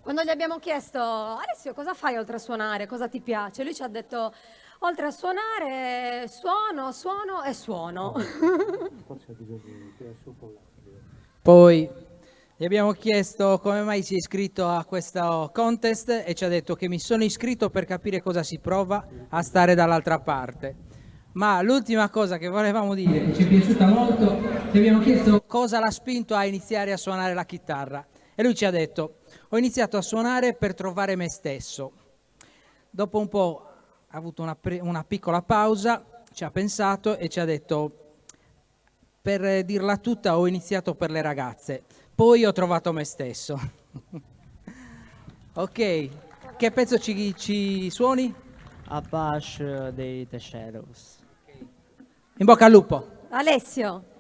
[SPEAKER 10] Quando gli abbiamo chiesto, Alessio, cosa fai oltre a suonare, cosa ti piace? Lui ci ha detto, oltre a suonare, suono e suono.
[SPEAKER 8] Poi gli abbiamo chiesto come mai si è iscritto a questo contest e ci ha detto che mi sono iscritto per capire cosa si prova a stare dall'altra parte. Ma l'ultima cosa che volevamo dire, che ci è piaciuta molto, gli abbiamo chiesto cosa l'ha spinto a iniziare a suonare la chitarra. E lui ci ha detto, ho iniziato a suonare per trovare me stesso. Dopo un po' ha avuto una piccola pausa, ci ha pensato e ci ha detto, per dirla tutta, ho iniziato per le ragazze, poi ho trovato me stesso. Ok, che pezzo ci suoni?
[SPEAKER 12] Apache dei The Shadows.
[SPEAKER 8] In bocca al lupo.
[SPEAKER 10] Alessio.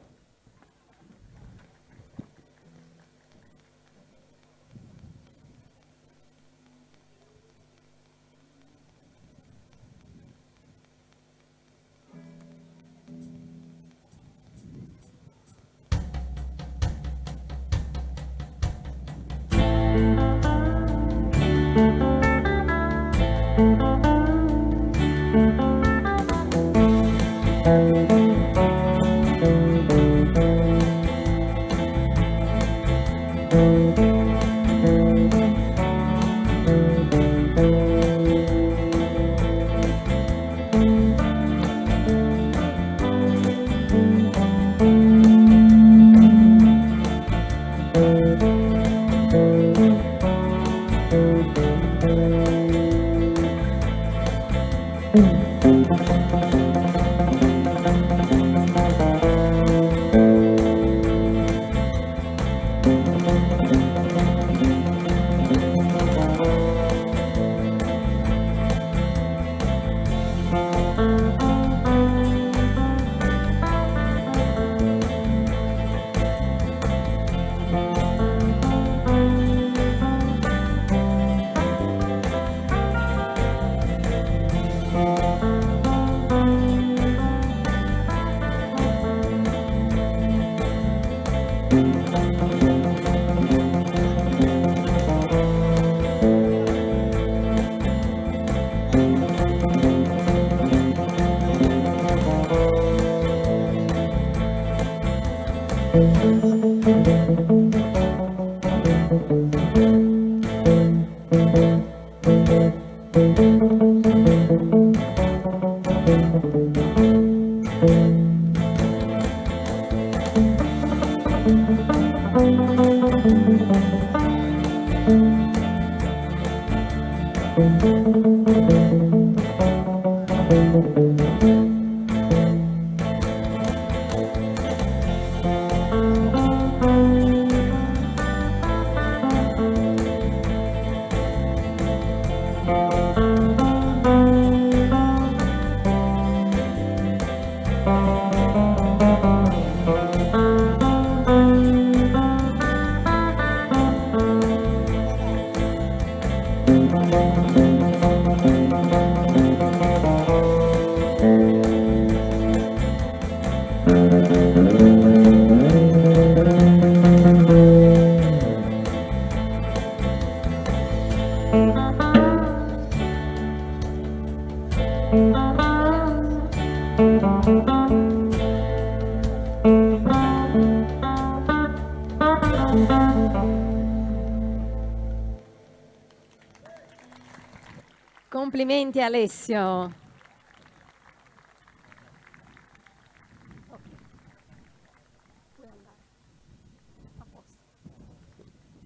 [SPEAKER 10] Complimenti Alessio.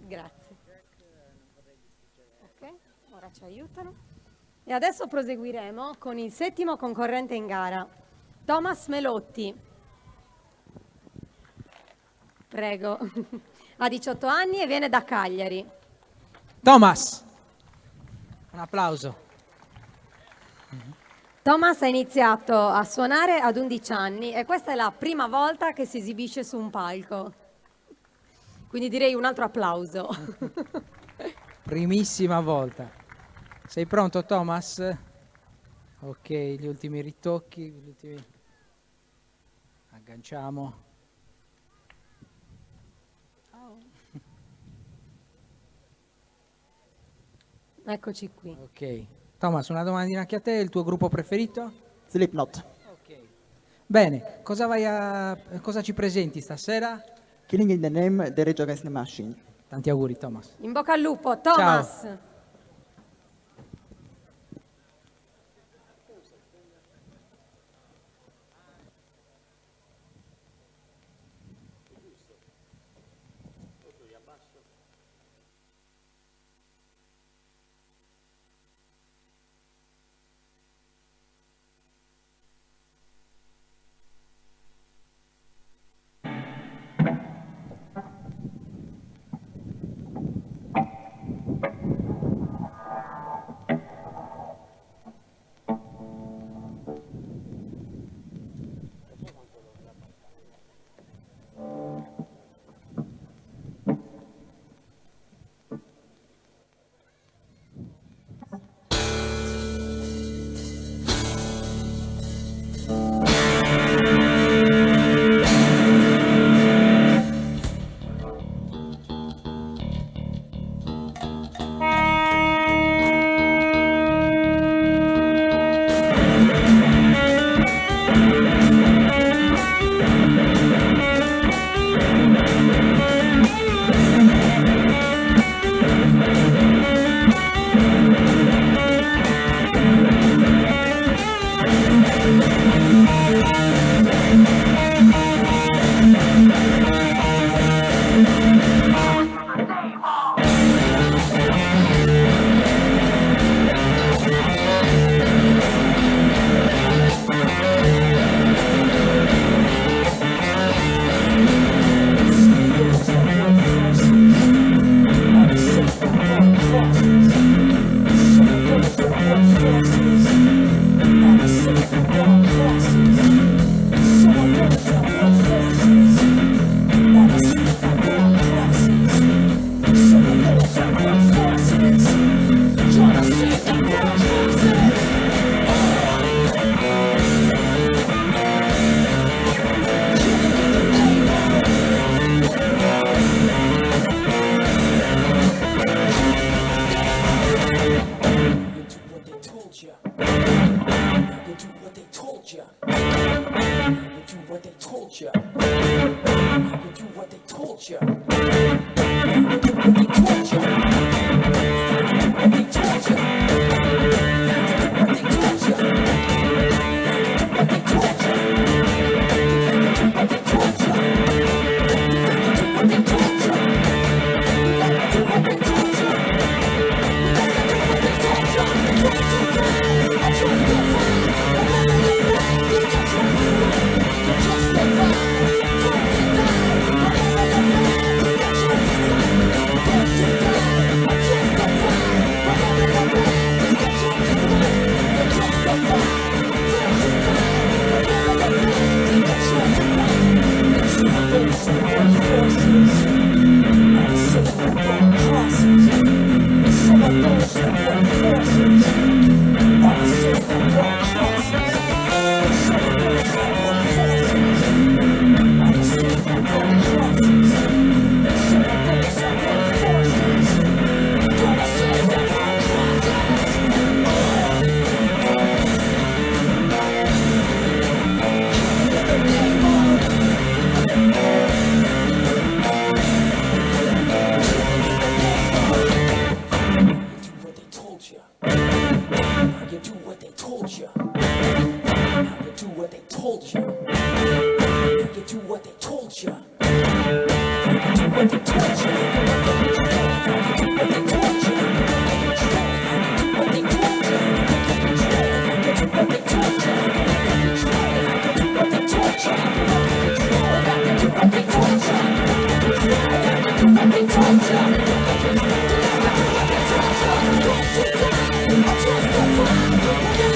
[SPEAKER 10] Grazie. Ok, ora ci aiutano. E adesso proseguiremo con il settimo concorrente in gara, Thomas Melotti. Prego. Ha 18 anni e viene da Cagliari.
[SPEAKER 8] Thomas, un applauso.
[SPEAKER 10] Thomas ha iniziato a suonare ad 11 anni e questa è la prima volta che si esibisce su un palco. Quindi direi un altro applauso.
[SPEAKER 8] Primissima volta. Sei pronto, Thomas? Ok, gli ultimi ritocchi, agganciamo.
[SPEAKER 10] Eccoci qui.
[SPEAKER 8] Ok. Thomas, una domandina anche a te, il tuo gruppo preferito?
[SPEAKER 15] Slipknot.
[SPEAKER 8] Ok. Bene, cosa ci presenti stasera?
[SPEAKER 15] Killing in the Name, The Rage Against the Machine.
[SPEAKER 8] Tanti auguri, Thomas.
[SPEAKER 10] In bocca al lupo, Thomas.
[SPEAKER 8] Ciao.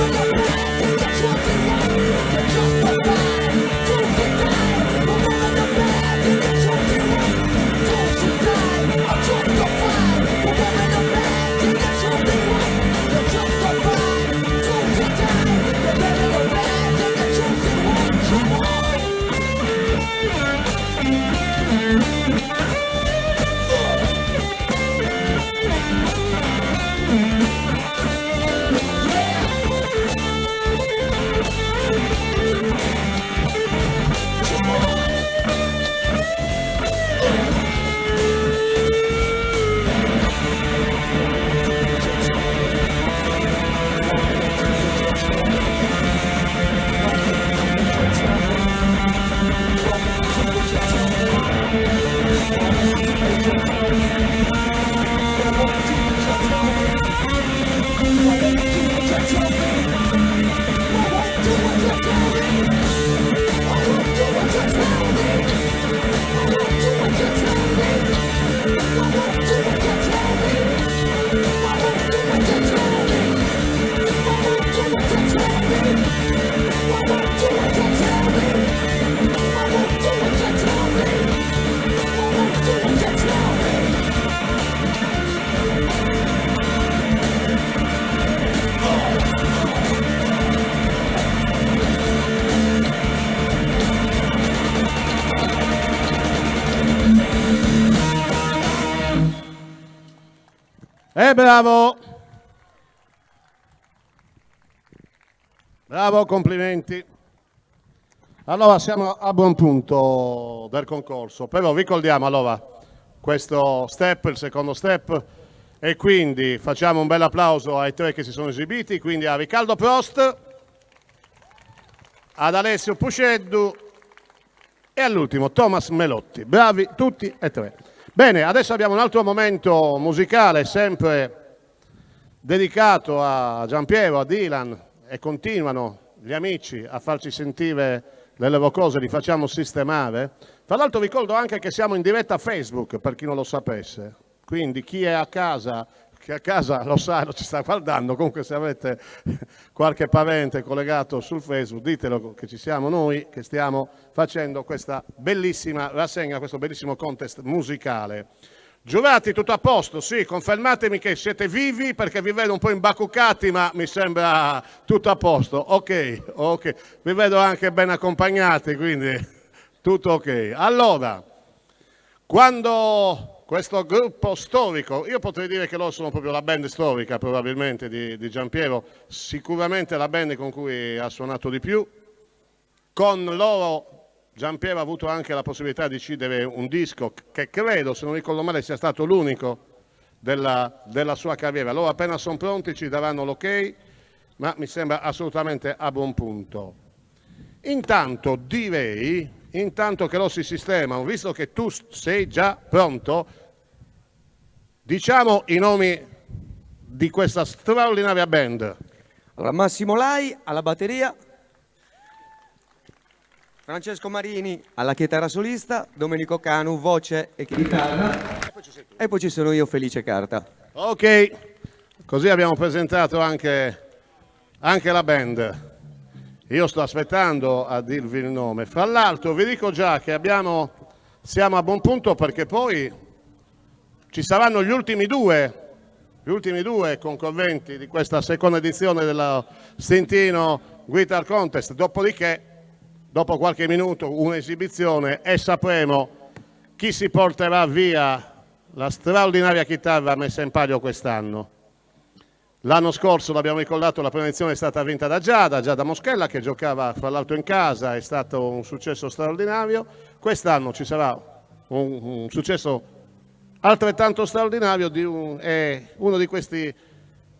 [SPEAKER 16] I'm
[SPEAKER 7] Bravo! Bravo, complimenti. Allora siamo a buon punto del concorso, però ricordiamo allora questo step, il secondo step, e quindi facciamo un bel applauso ai tre che si sono esibiti, quindi a Riccardo Prost, ad Alessio Pusceddu e all'ultimo Thomas Melotti. Bravi tutti e tre. Bene, adesso abbiamo un altro momento musicale sempre dedicato a Giampiero, a Dylan, e continuano gli amici a farci sentire le loro cose, li facciamo sistemare. Tra l'altro ricordo anche che siamo in diretta a Facebook, per chi non lo sapesse, quindi chi è a casa, che a casa lo sa, lo ci sta guardando. Comunque se avete qualche parente collegato sul Facebook, ditelo che ci siamo noi, che stiamo facendo questa bellissima rassegna, questo bellissimo contest musicale. Giurati, tutto a posto? Sì, confermatemi che siete vivi, perché vi vedo un po' imbacuccati, ma mi sembra tutto a posto. Ok, vi vedo anche ben accompagnati, quindi tutto ok. Allora, quando questo gruppo storico, io potrei dire che loro sono proprio la band storica probabilmente di Giampiero, sicuramente la band con cui ha suonato di più. Con loro Giampiero ha avuto anche la possibilità di incidere un disco che credo, se non ricordo male, sia stato l'unico della sua carriera. Loro appena sono pronti ci daranno l'ok, ma mi sembra assolutamente a buon punto. Intanto direi, intanto che lo si sistemano, visto che tu sei già pronto, diciamo i nomi di questa straordinaria band.
[SPEAKER 16] Allora, Massimo Lai alla batteria, Francesco Marini alla chitarra solista, Domenico Canu voce e chitarra, e poi ci sono io, Felice Carta.
[SPEAKER 7] Ok, così abbiamo presentato anche la band. Io sto aspettando a dirvi il nome. Fra l'altro vi dico già che siamo a buon punto, perché poi ci saranno gli ultimi due concorrenti di questa seconda edizione della Stintino Guitar Contest. Dopodiché, dopo qualche minuto, un'esibizione e sapremo chi si porterà via la straordinaria chitarra messa in palio quest'anno. L'anno scorso, l'abbiamo ricordato, la prima edizione è stata vinta da Giada Moschella, che giocava fra l'altro in casa, è stato un successo straordinario. Quest'anno ci sarà un successo altrettanto straordinario è uno di questi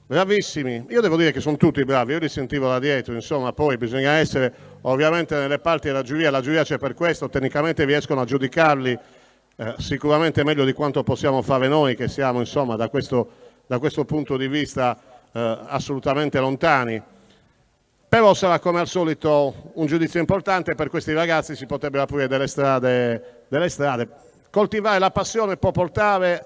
[SPEAKER 7] bravissimi. Io devo dire che sono tutti bravi, io li sentivo da dietro, insomma, poi bisogna essere ovviamente nelle parti della giuria, la giuria c'è per questo, tecnicamente riescono a giudicarli sicuramente meglio di quanto possiamo fare noi, che siamo insomma da questo punto di vista assolutamente lontani. Però sarà come al solito un giudizio importante. Per questi ragazzi si potrebbero aprire delle strade. Coltivare la passione può portare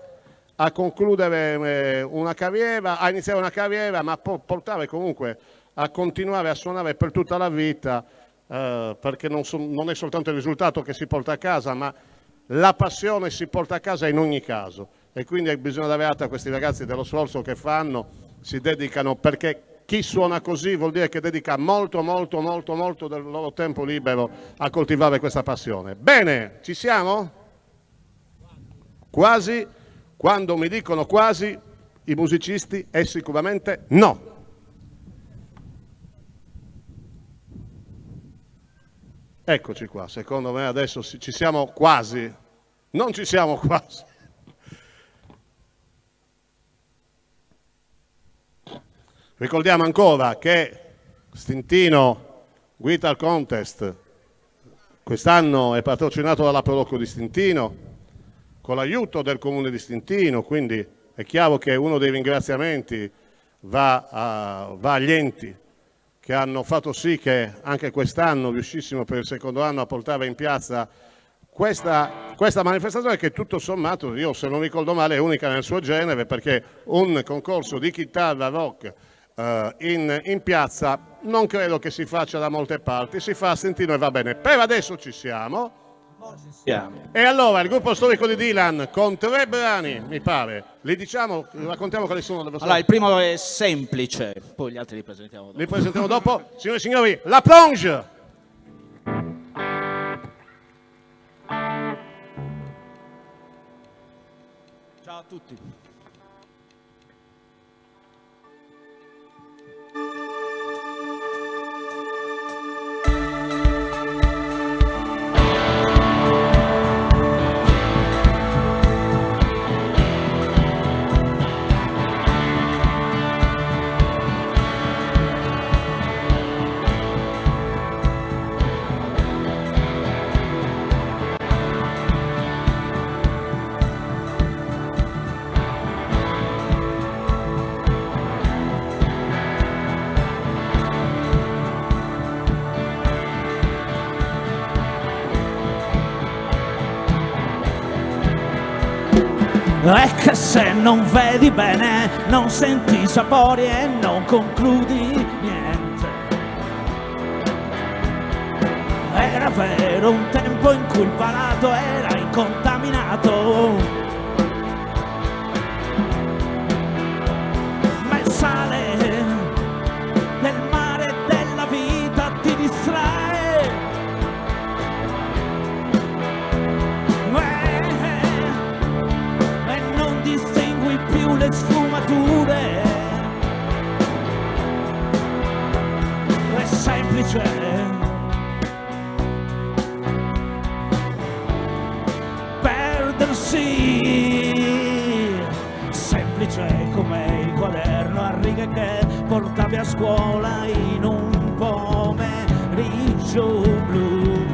[SPEAKER 7] a concludere una carriera, a iniziare una carriera, ma può portare comunque a continuare a suonare per tutta la vita, perché non è soltanto il risultato che si porta a casa, ma la passione si porta a casa in ogni caso. E quindi bisogna dare atto a questi ragazzi dello sforzo che fanno, si dedicano, perché chi suona così vuol dire che dedica molto del loro tempo libero a coltivare questa passione. Bene, ci siamo? Quasi. Quando mi dicono quasi, i musicisti è sicuramente no. Eccoci qua, secondo me adesso ci siamo quasi. Non ci siamo quasi. Ricordiamo ancora che Stintino Guitar Contest quest'anno è patrocinato dalla Proloco di Stintino, con l'aiuto del comune di Stintino, quindi è chiaro che uno dei ringraziamenti va agli enti che hanno fatto sì che anche quest'anno riuscissimo per il secondo anno a portare in piazza questa manifestazione, che tutto sommato, io se non ricordo male, è unica nel suo genere, perché un concorso di chitarra rock in piazza non credo che si faccia da molte parti, si fa a Stintino e va bene. Per adesso ci siamo. E allora il gruppo storico di Dylan con 3 brani, mi pare, li diciamo, raccontiamo quali sono le vostre.
[SPEAKER 17] Allora, il primo è semplice, poi gli altri li presentiamo dopo.
[SPEAKER 7] Li presentiamo dopo. Signore e signori, La Plonge!
[SPEAKER 17] Ciao a tutti. è che se non vedi bene non senti i sapori e non concludi niente. Era vero un tempo in cui il palato era incontaminato, ma il sale del mare e della vita ti distrae. E non distingui più le sfumature. È semplice perdersi, semplice come il quaderno a righe che portavi a scuola in un pomeriggio blu,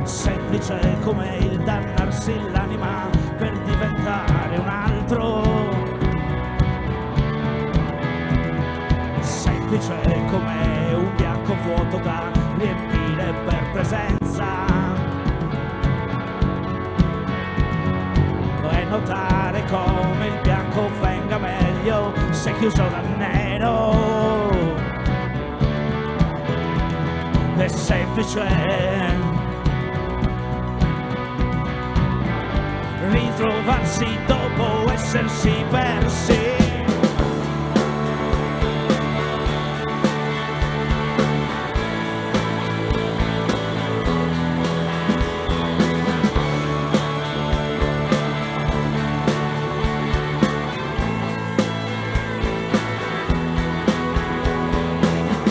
[SPEAKER 17] semplice come il dannarsi l'anima per diventare un altro, semplice come un bianco vuoto da riempire per presenza, e notare come il bianco venga meglio se chiuso dal nero. È semplice ritrovarsi dopo essersi persi.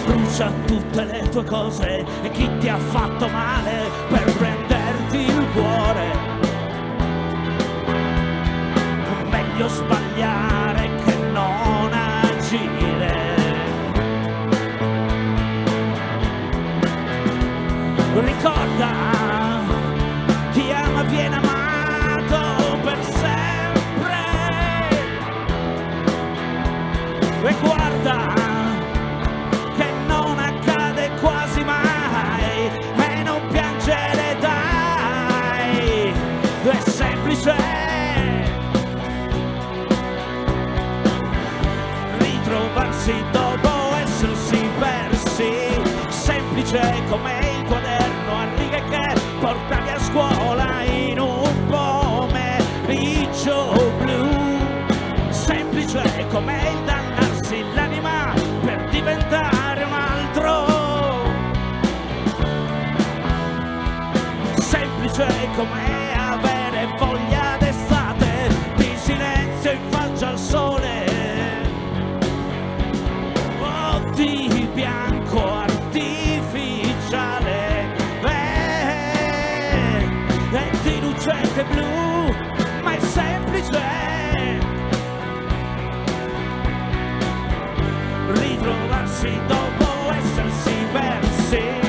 [SPEAKER 17] Brucia tutte le tue cose e chi ti ha fatto male per prenderti il cuore. Meglio sbagliare che non agire. Ricorda, chi ama viene amato per sempre. E guarda che non accade quasi mai, e non piangere dai. È semplice ritrovarsi dopo essersi persi, semplice come il quaderno a righe che portavi a scuola in un pomeriggio blu, semplice come il dannarsi l'anima per diventare un altro, semplice come avere voglia d'estate di silenzio in faccia al sole, di bianco artificiale e di lucette blu, ma è semplice ritrovarsi dopo essersi persi.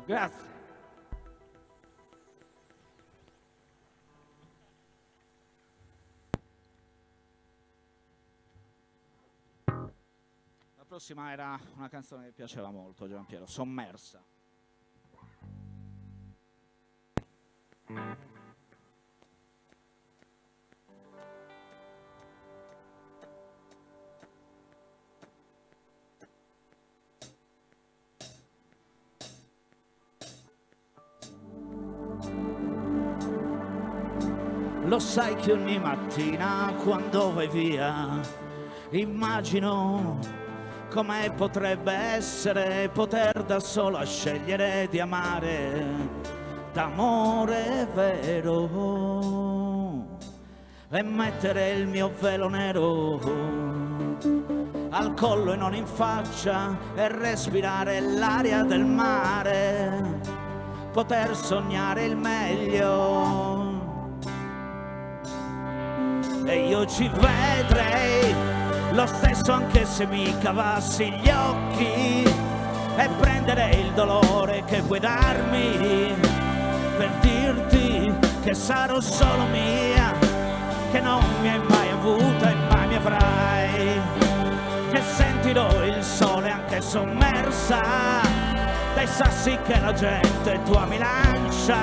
[SPEAKER 17] Grazie. La prossima era una canzone che mi piaceva molto, Giampiero, Sommersa. Lo sai che ogni mattina quando vai via immagino come potrebbe essere poter da sola scegliere di amare d'amore vero e mettere il mio velo nero al collo e non in faccia, e respirare l'aria del mare, poter sognare il meglio. E io ci vedrei lo stesso anche se mi cavassi gli occhi, e prenderei il dolore che puoi darmi per dirti che sarò solo mia, che non mi hai mai avuta e mai mi avrai, che sentirò il sole anche sommersa dai sassi che la gente tua mi lancia.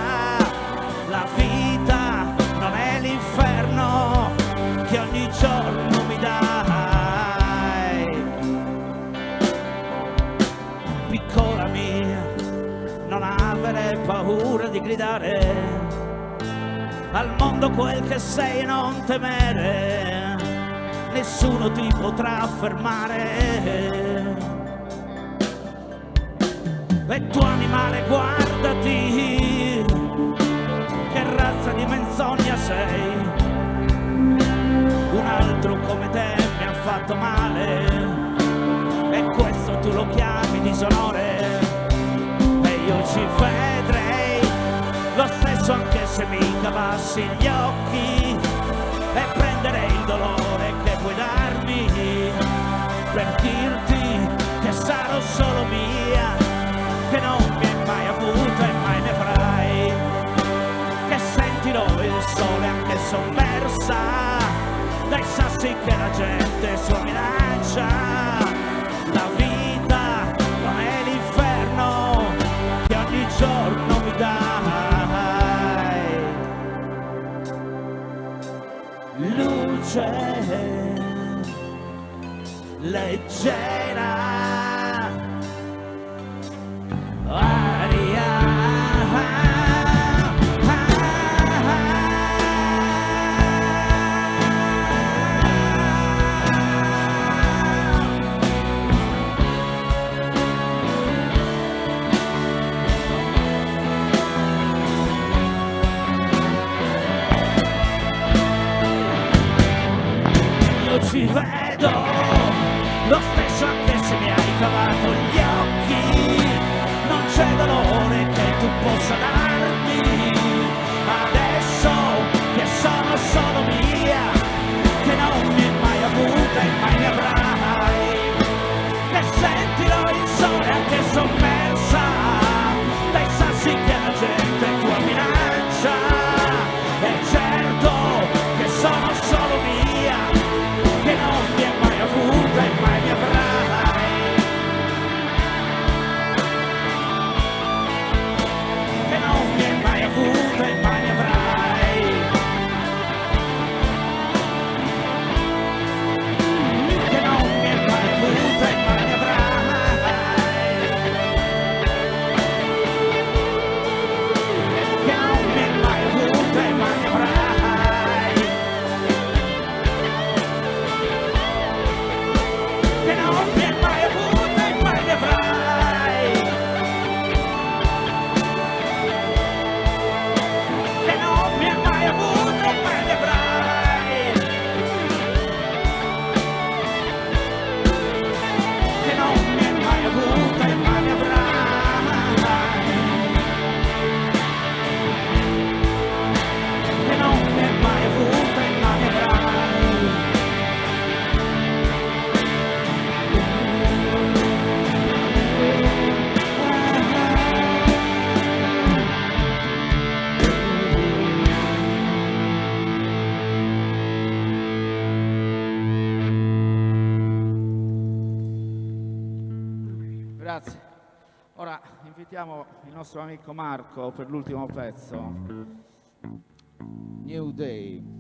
[SPEAKER 17] La vita non è l'inferno che ogni giorno mi dai. Piccola mia, non avere paura di gridare al mondo quel che sei e non temere, nessuno ti potrà fermare. E tu animale guardati, che razza di menzogna sei, un altro come te mi ha fatto male, e questo tu lo chiami disonore. E io ci vedrei lo stesso anche se mi cavassi gli occhi, e prenderei il dolore che puoi darmi per dirti che sarò solo mia, che non mi hai mai avuta e mai ne avrai, che sentirò il sole anche sommersa dai sassi che la gente sua mi lancia. La vita non è l'inferno che ogni giorno mi dai. Luce leggera, ci vedo lo stesso anche se mi hai cavato gli occhi, non c'è dolore che tu possa darmi adesso che sono solo mia, che non mi hai mai avuta e mai mi avrai, che sentirò il sole anche sommersa dai sassi che la gente tua mi lancia. E certo che sono solo mia, che non mi hai mai avuta e mai mi avrai, che non mi hai mai avuta e mai mi avrai, che non mi hai mai avuta e mai mi avrai, che non mi hai mai avuta e mai mi avrai. Che non mi hai mai avuta e mai ne avrai, che non mi hai mai avuta e mai ne avrai, che non mi hai mai avuta e mai ne avrai, che non mi hai mai avuta e mai ne avrai. Grazie. Ora invitiamo il nostro amico Marco per l'ultimo pezzo. New Day.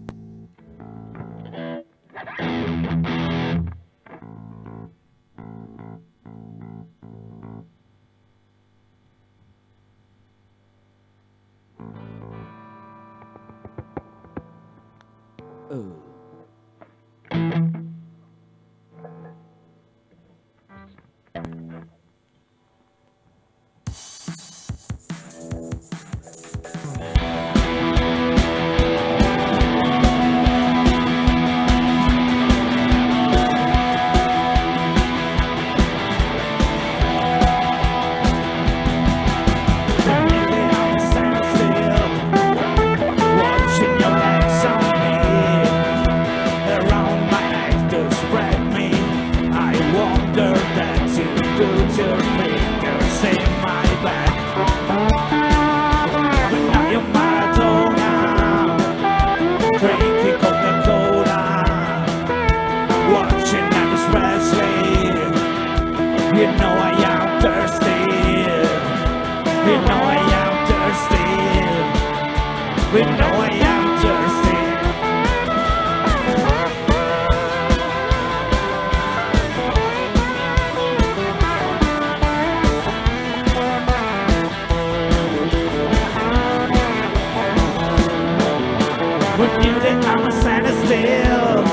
[SPEAKER 17] I'm standing still,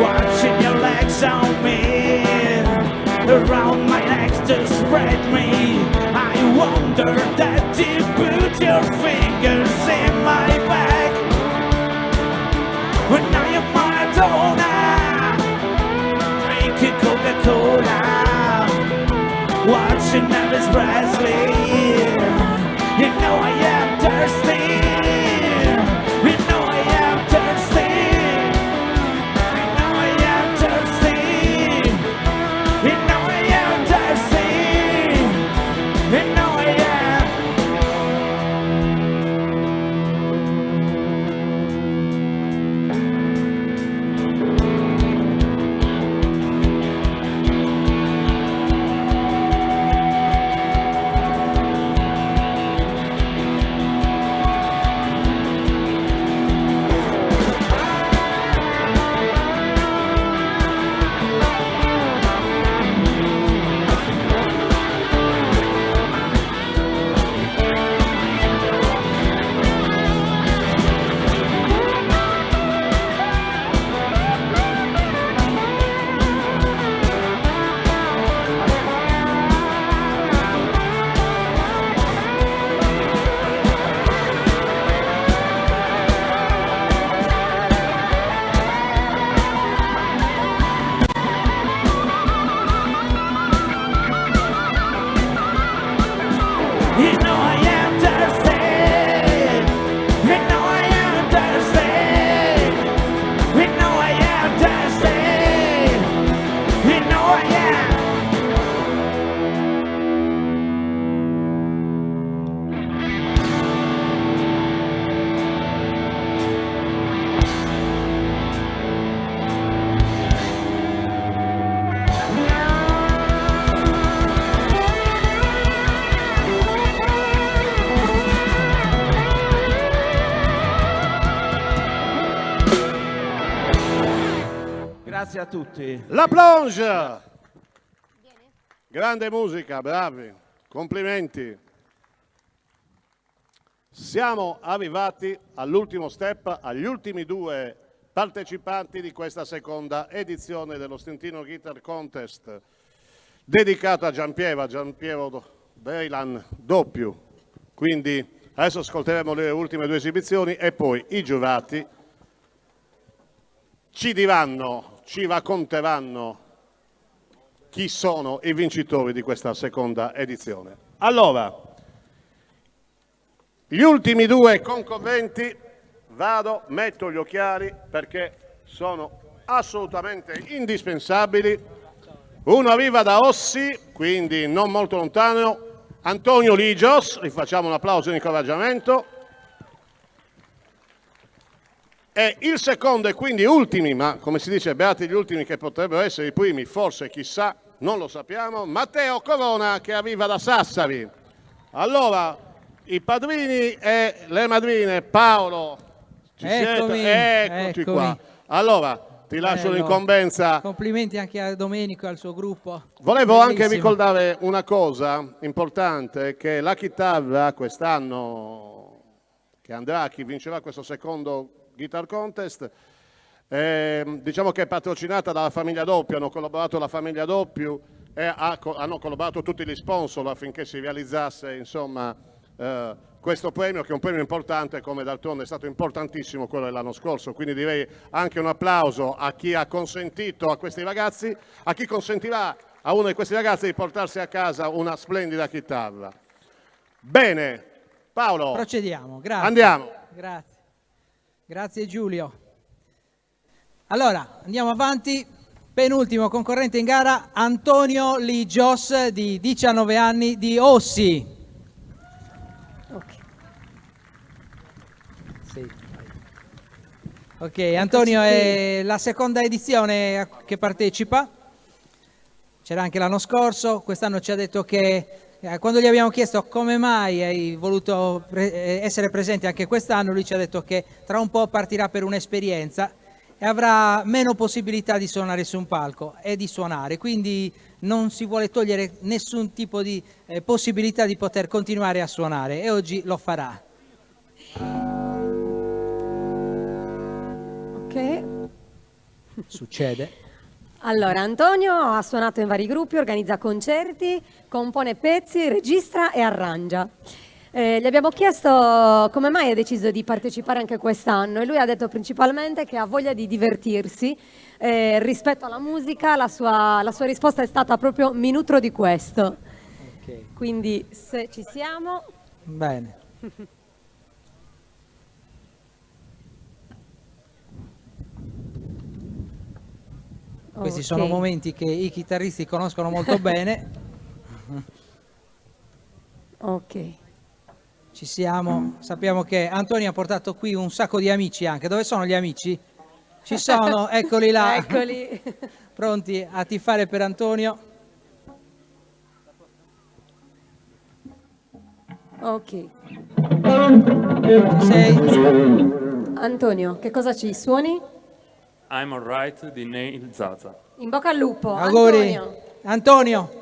[SPEAKER 17] watching your legs on me, around my neck to spread me. I wonder that you put your fingers in my back. When now you're Maradona, drinking Coca-Cola, watching Elvis Presley. You know I am thirsty. You know I am thirsty. You know I am thirsty. You know I am thirsty. You know I am. You know I am thirsty. You know I am thirsty. You know I am thirsty. You know I am. Grazie a tutti.
[SPEAKER 7] La Plonge! Grande musica, bravi, complimenti. Siamo arrivati all'ultimo step, agli ultimi due partecipanti di questa seconda edizione dello Stintino Guitar Contest, dedicato a Giampiero Breilan doppio. Quindi adesso ascolteremo le ultime due esibizioni e poi i giurati ci diranno, ci racconteranno chi sono i vincitori di questa seconda edizione. Allora, gli ultimi due concorrenti, metto gli occhiali perché sono assolutamente indispensabili. Uno arriva da Ossi, quindi non molto lontano, Antonio Ligios, gli facciamo un applauso di incoraggiamento. E il secondo e quindi ultimi, ma come si dice, beati gli ultimi che potrebbero essere i primi, forse chissà, non lo sappiamo, Matteo Corona che arriva da Sassari. Allora, i padrini e le madrine, Paolo, ci siete? Eccoci qua. Allora, ti lascio l'incombenza.
[SPEAKER 8] Complimenti anche a Domenico e al suo gruppo.
[SPEAKER 7] Volevo anche ricordare una cosa importante, che la chitarra quest'anno, che andrà a chi vincerà questo secondo Guitar Contest, diciamo che è patrocinata dalla famiglia Doppio, hanno collaborato la famiglia Doppio e hanno collaborato tutti gli sponsor affinché si realizzasse insomma questo premio, che è un premio importante, come d'altronde è stato importantissimo quello dell'anno scorso, quindi direi anche un applauso a chi ha consentito a questi ragazzi, a chi consentirà a uno di questi ragazzi di portarsi a casa una splendida chitarra. Bene, Paolo.
[SPEAKER 8] Procediamo, grazie.
[SPEAKER 7] Andiamo.
[SPEAKER 8] Grazie. Grazie Giulio. Allora, andiamo avanti. Penultimo concorrente in gara, Antonio Ligios, di 19 anni, di Ossi. Ok, Antonio è la seconda edizione che partecipa. C'era anche l'anno scorso, quest'anno ci ha detto che quando gli abbiamo chiesto come mai hai voluto essere presente anche quest'anno, lui ci ha detto che tra un po' partirà per un'esperienza e avrà meno possibilità di suonare su un palco e di suonare, quindi non si vuole togliere nessun tipo di possibilità di poter continuare a suonare e oggi lo farà.
[SPEAKER 10] Che
[SPEAKER 8] succede?
[SPEAKER 10] Allora, Antonio ha suonato in vari gruppi, organizza concerti, compone pezzi, registra e arrangia. Gli abbiamo chiesto come mai ha deciso di partecipare anche quest'anno e lui ha detto principalmente che ha voglia di divertirsi. Rispetto alla musica, la sua risposta è stata proprio mi nutro di questo.
[SPEAKER 8] Okay.
[SPEAKER 10] Quindi se ci siamo...
[SPEAKER 8] Bene. Questi sono momenti che i chitarristi conoscono molto bene.
[SPEAKER 10] Ok.
[SPEAKER 8] Ci siamo. Sappiamo che Antonio ha portato qui un sacco di amici anche. Dove sono gli amici? Ci sono, eccoli là.
[SPEAKER 10] Eccoli.
[SPEAKER 8] Pronti a tifare per Antonio.
[SPEAKER 10] Ok.
[SPEAKER 8] Ci sei?
[SPEAKER 10] Antonio, che cosa ci suoni?
[SPEAKER 14] I'm Alright di Neil Zaza.
[SPEAKER 10] In bocca al lupo.
[SPEAKER 8] Auguri.
[SPEAKER 10] Antonio.
[SPEAKER 8] Antonio.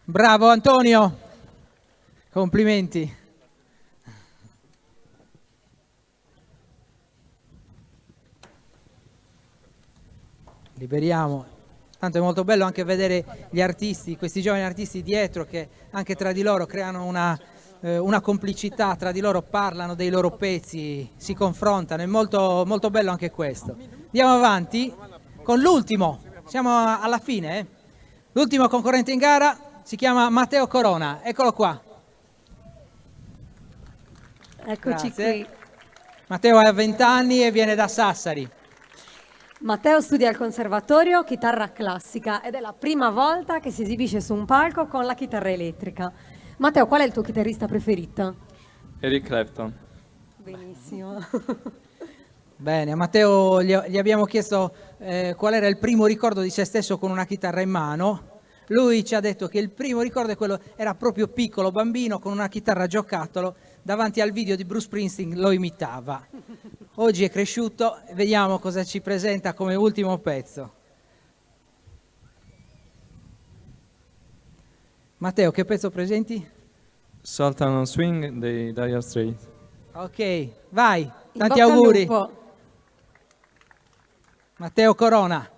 [SPEAKER 8] Bravo Antonio, complimenti. Liberiamo. Tanto è molto bello anche vedere gli artisti, questi giovani artisti dietro che anche tra di loro creano una complicità, tra di loro parlano dei loro pezzi, si confrontano, è molto, molto bello anche questo. Andiamo avanti con l'ultimo, siamo alla fine, eh? L'ultimo concorrente in gara si chiama Matteo Corona, eccolo qua.
[SPEAKER 10] Eccoci
[SPEAKER 8] Grazie.
[SPEAKER 10] qui.
[SPEAKER 8] Matteo ha 20 anni e viene da Sassari.
[SPEAKER 10] Matteo studia al conservatorio chitarra classica ed è la prima volta che si esibisce su un palco con la chitarra elettrica. Matteo, qual è il tuo chitarrista preferito?
[SPEAKER 14] Eric Clapton.
[SPEAKER 10] Benissimo.
[SPEAKER 8] Bene, a Matteo gli abbiamo chiesto qual era il primo ricordo di se stesso con una chitarra in mano. Lui ci ha detto che il primo ricordo è quello, era proprio piccolo, bambino, con una chitarra giocattolo, davanti al video di Bruce Springsteen lo imitava. Oggi è cresciuto, vediamo cosa ci presenta come ultimo pezzo. Matteo, che pezzo presenti?
[SPEAKER 14] Sultan on Swing dei Dire Straits.
[SPEAKER 8] Ok, vai, tanti
[SPEAKER 10] bocca al
[SPEAKER 8] auguri.
[SPEAKER 10] lupo.
[SPEAKER 8] Matteo Corona.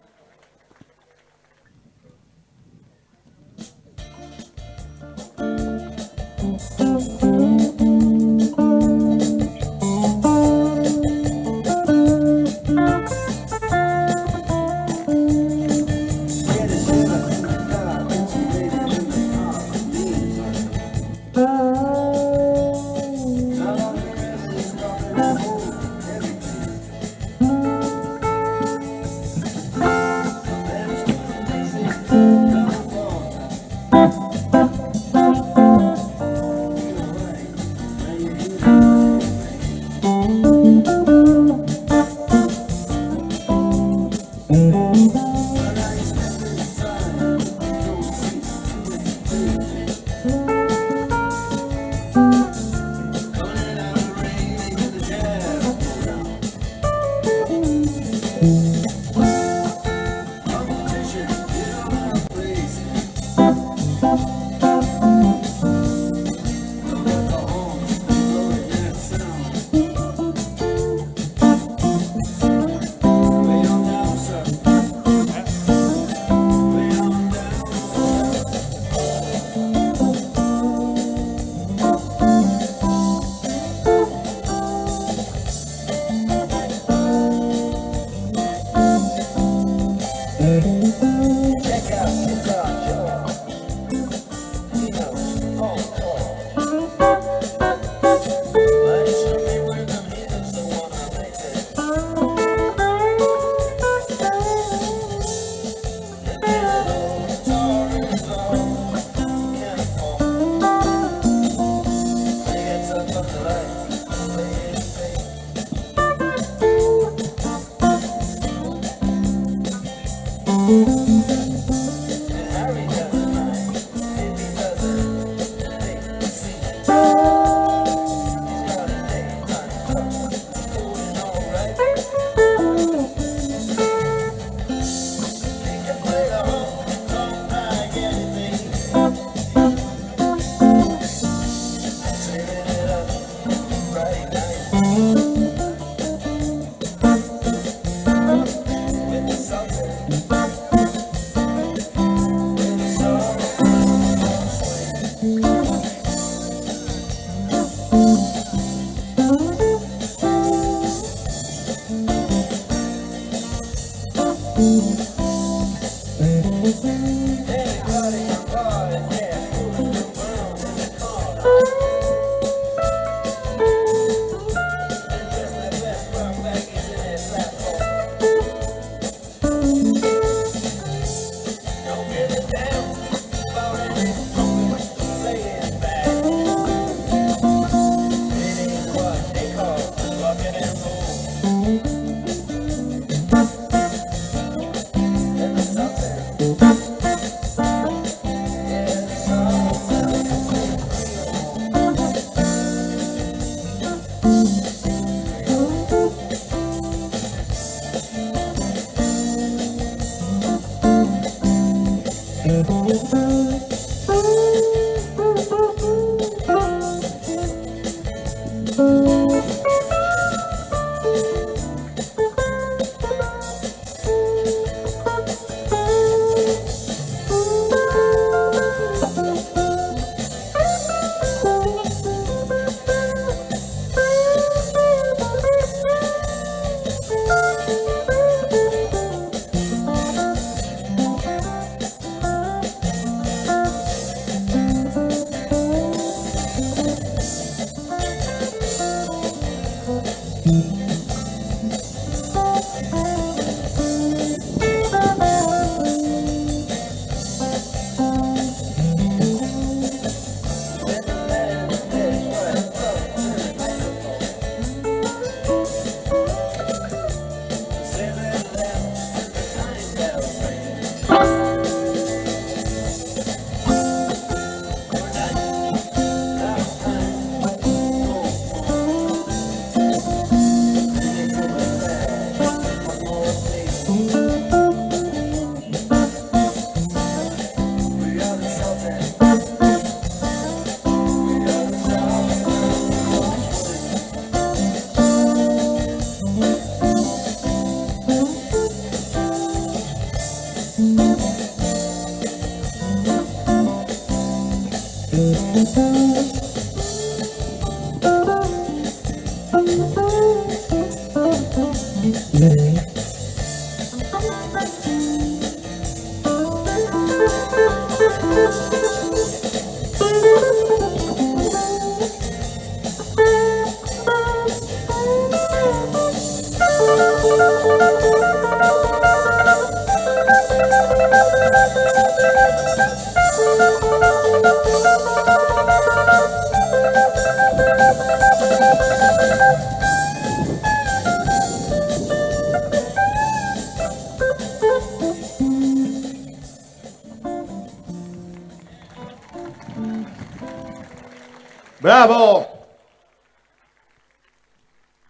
[SPEAKER 7] Bravo!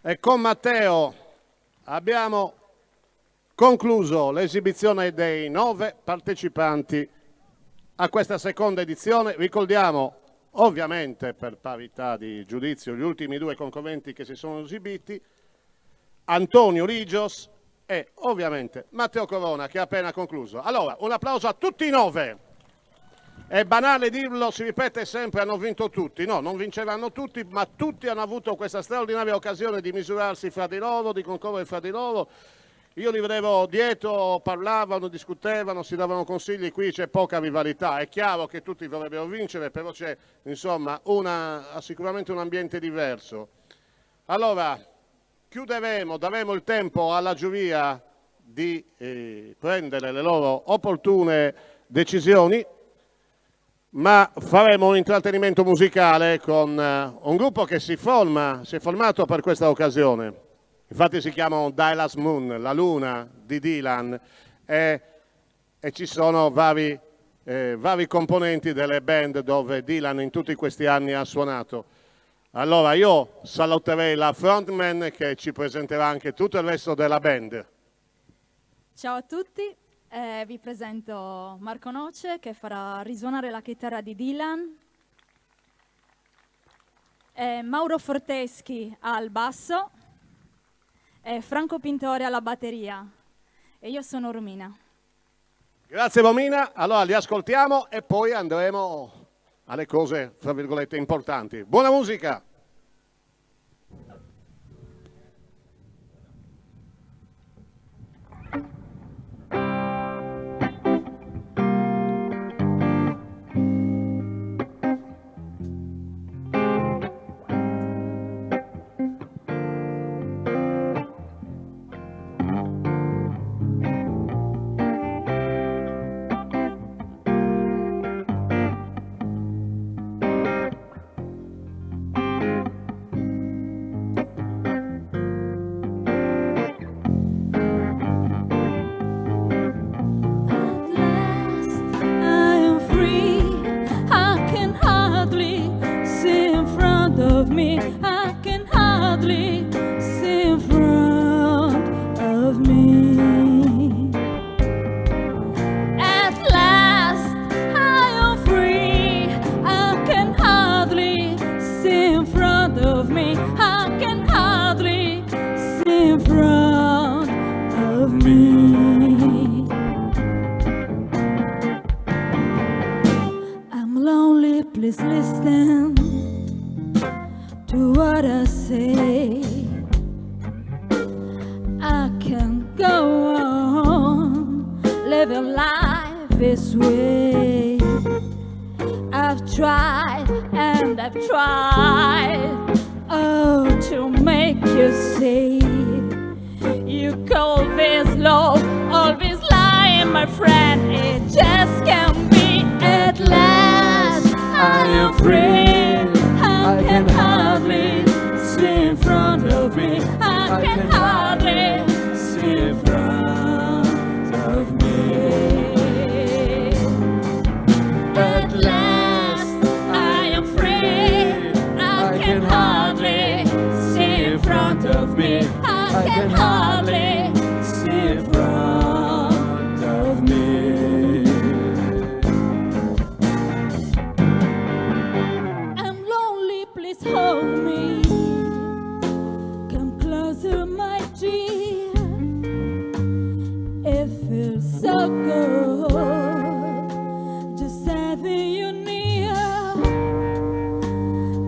[SPEAKER 7] E con Matteo abbiamo concluso l'esibizione dei 9 partecipanti a questa seconda edizione. Ricordiamo, ovviamente per parità di giudizio, gli ultimi 2 concorrenti che si sono esibiti, Antonio Rigios e ovviamente Matteo Corona, che ha appena concluso. Allora, un applauso a tutti i 9. È banale dirlo, si ripete sempre, hanno vinto tutti. No, non vinceranno tutti, ma tutti hanno avuto questa straordinaria occasione di misurarsi fra di loro, di concorrere fra di loro. Io li vedevo dietro, parlavano, discutevano, si davano consigli, qui c'è poca rivalità. È chiaro che tutti vorrebbero vincere, però c'è insomma sicuramente un ambiente diverso. Allora, chiuderemo, daremo il tempo alla giuria di prendere le loro opportune decisioni, ma faremo un intrattenimento musicale con un gruppo che si è formato per questa occasione. Infatti si chiamano Dylan's Moon, la luna di Dylan, e ci sono vari componenti delle band dove Dylan in tutti questi anni ha suonato. Allora io saluterei la frontman che ci presenterà anche tutto il resto della band.
[SPEAKER 18] Ciao a tutti. Vi presento Marco Noce che farà risuonare la chitarra di Dylan, Mauro Forteschi al basso, Franco Pintore alla batteria e io sono Romina.
[SPEAKER 7] Grazie Romina, allora li ascoltiamo e poi andremo alle cose, tra virgolette, importanti. Buona musica!
[SPEAKER 3] please listen to what I say. I can't go on living life this way. I've tried and I've tried, oh, to make you see. You call this love, all this lying, my friend, it just can't be. At last I am free. I can hardly see in front of me. I can hardly see in front of me. At last I am free. I can hardly see in front of me. I can hardly see in front of me. I'm lonely, please hold me. Come closer, my dear. It feels so good just having you near.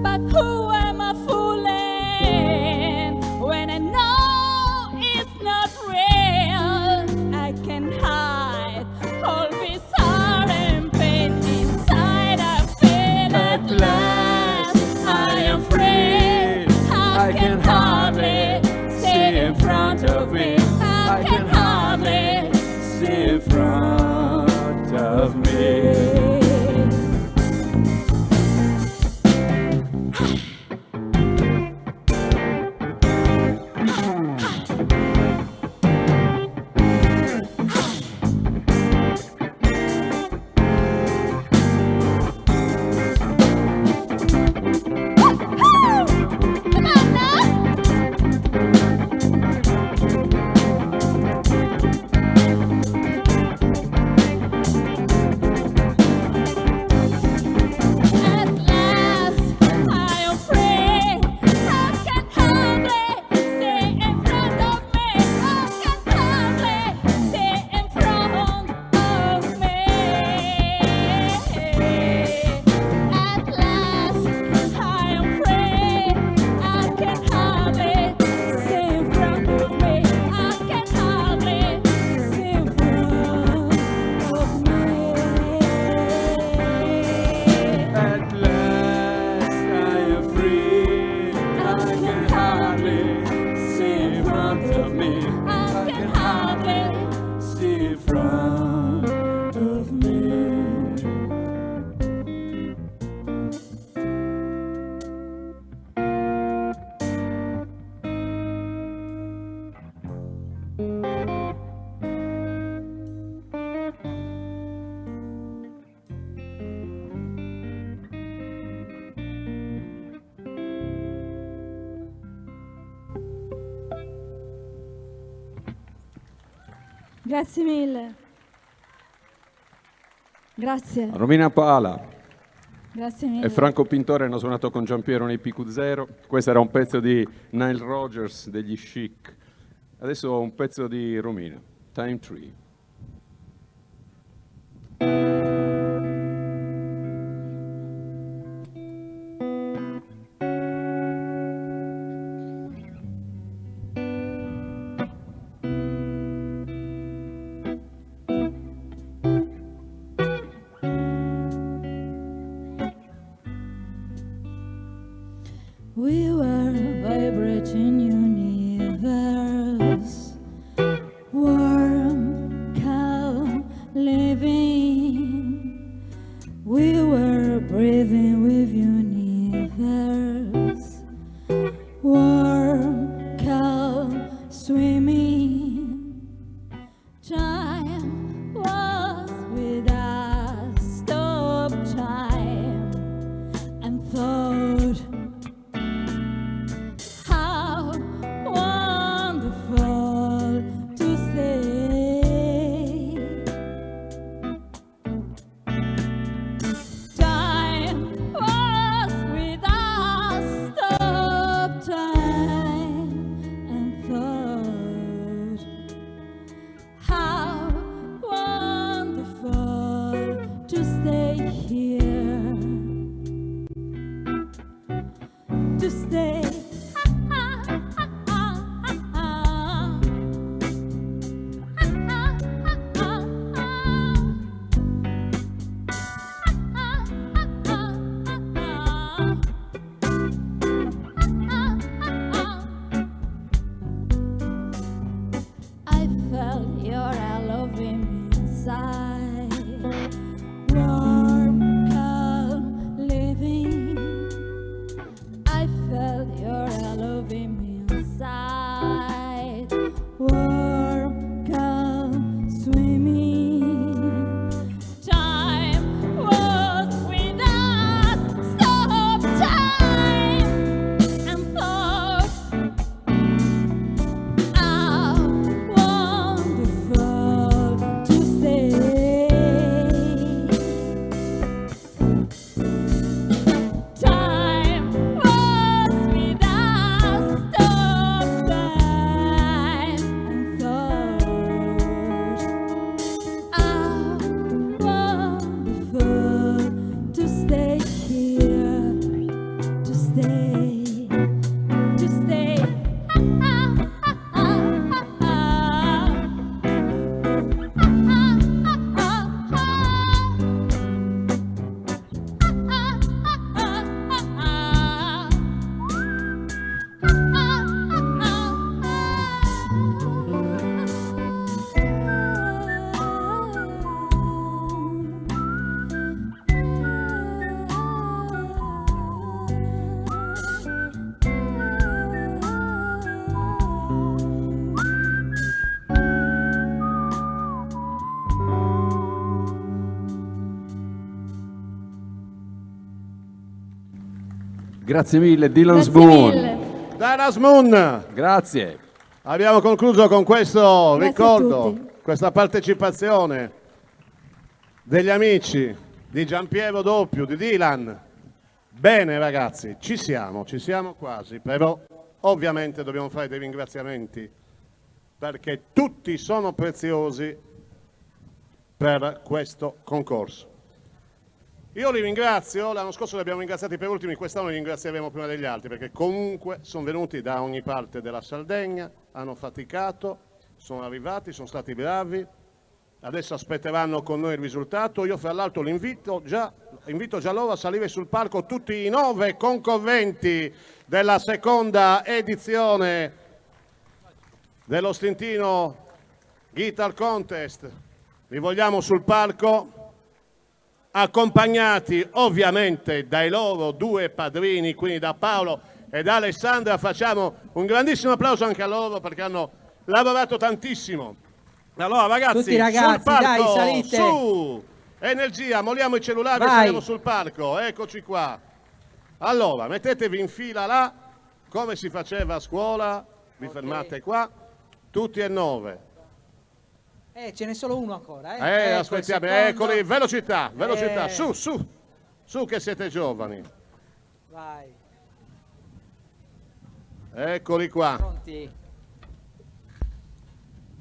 [SPEAKER 3] But who am I fooling when I know it's not real? I can hide all this heart and pain inside. I feel at last I am free. I can hardly see in front of me. I can hardly see in front of me. Grazie mille. Grazie.
[SPEAKER 14] Romina Pala
[SPEAKER 3] Grazie mille.
[SPEAKER 14] e Franco Pintore hanno suonato con Giampiero nei PQ0. Questo era un pezzo di Nile Rodgers degli Chic. Adesso un pezzo di Romina, Time Tree.
[SPEAKER 3] We were a vibrating universe, warm, calm, living. We were breathing with universe, warm, calm, swimming. Time was with us, stop time and thought. How wonderful to say. Time was with us, stop time and thought. How wonderful to stay here.
[SPEAKER 14] Grazie mille, Dylan
[SPEAKER 10] Grazie
[SPEAKER 14] Spoon.
[SPEAKER 10] mille.
[SPEAKER 7] Dylan Spoon.
[SPEAKER 14] Grazie.
[SPEAKER 7] Abbiamo concluso con questo
[SPEAKER 10] Grazie a
[SPEAKER 7] ricordo,
[SPEAKER 10] tutti.
[SPEAKER 7] questa partecipazione degli amici di Giampiero Doppio, di Dylan. Bene ragazzi, ci siamo quasi, però ovviamente dobbiamo fare dei ringraziamenti perché tutti sono preziosi per questo concorso. Io li ringrazio, l'anno scorso li abbiamo ringraziati per ultimi, quest'anno li ringrazieremo prima degli altri perché comunque sono venuti da ogni parte della Sardegna, hanno faticato, sono arrivati, sono stati bravi, adesso aspetteranno con noi il risultato. Io fra l'altro invito già loro a salire sul palco, tutti i 9 concorrenti della seconda edizione dello Stintino Guitar Contest. Li vogliamo sul palco, accompagnati ovviamente dai loro 2 padrini, quindi da Paolo e da Alessandra. Facciamo un grandissimo applauso anche a loro perché hanno lavorato tantissimo. Allora ragazzi,
[SPEAKER 8] Tutti ragazzi,
[SPEAKER 7] sul palco,
[SPEAKER 8] dai, salite.
[SPEAKER 7] su, energia, molliamo i cellulari e
[SPEAKER 8] Vai.
[SPEAKER 7] saliamo sul palco, eccoci qua. Allora, mettetevi in fila là, come si faceva a scuola, vi fermate qua, tutti e 9.
[SPEAKER 8] Ce n'è solo uno ancora. Ecco,
[SPEAKER 7] Aspettiamo,
[SPEAKER 8] il secondo.
[SPEAKER 7] eccoli, velocità, su che siete giovani.
[SPEAKER 8] Vai.
[SPEAKER 7] Eccoli qua.
[SPEAKER 8] Pronti?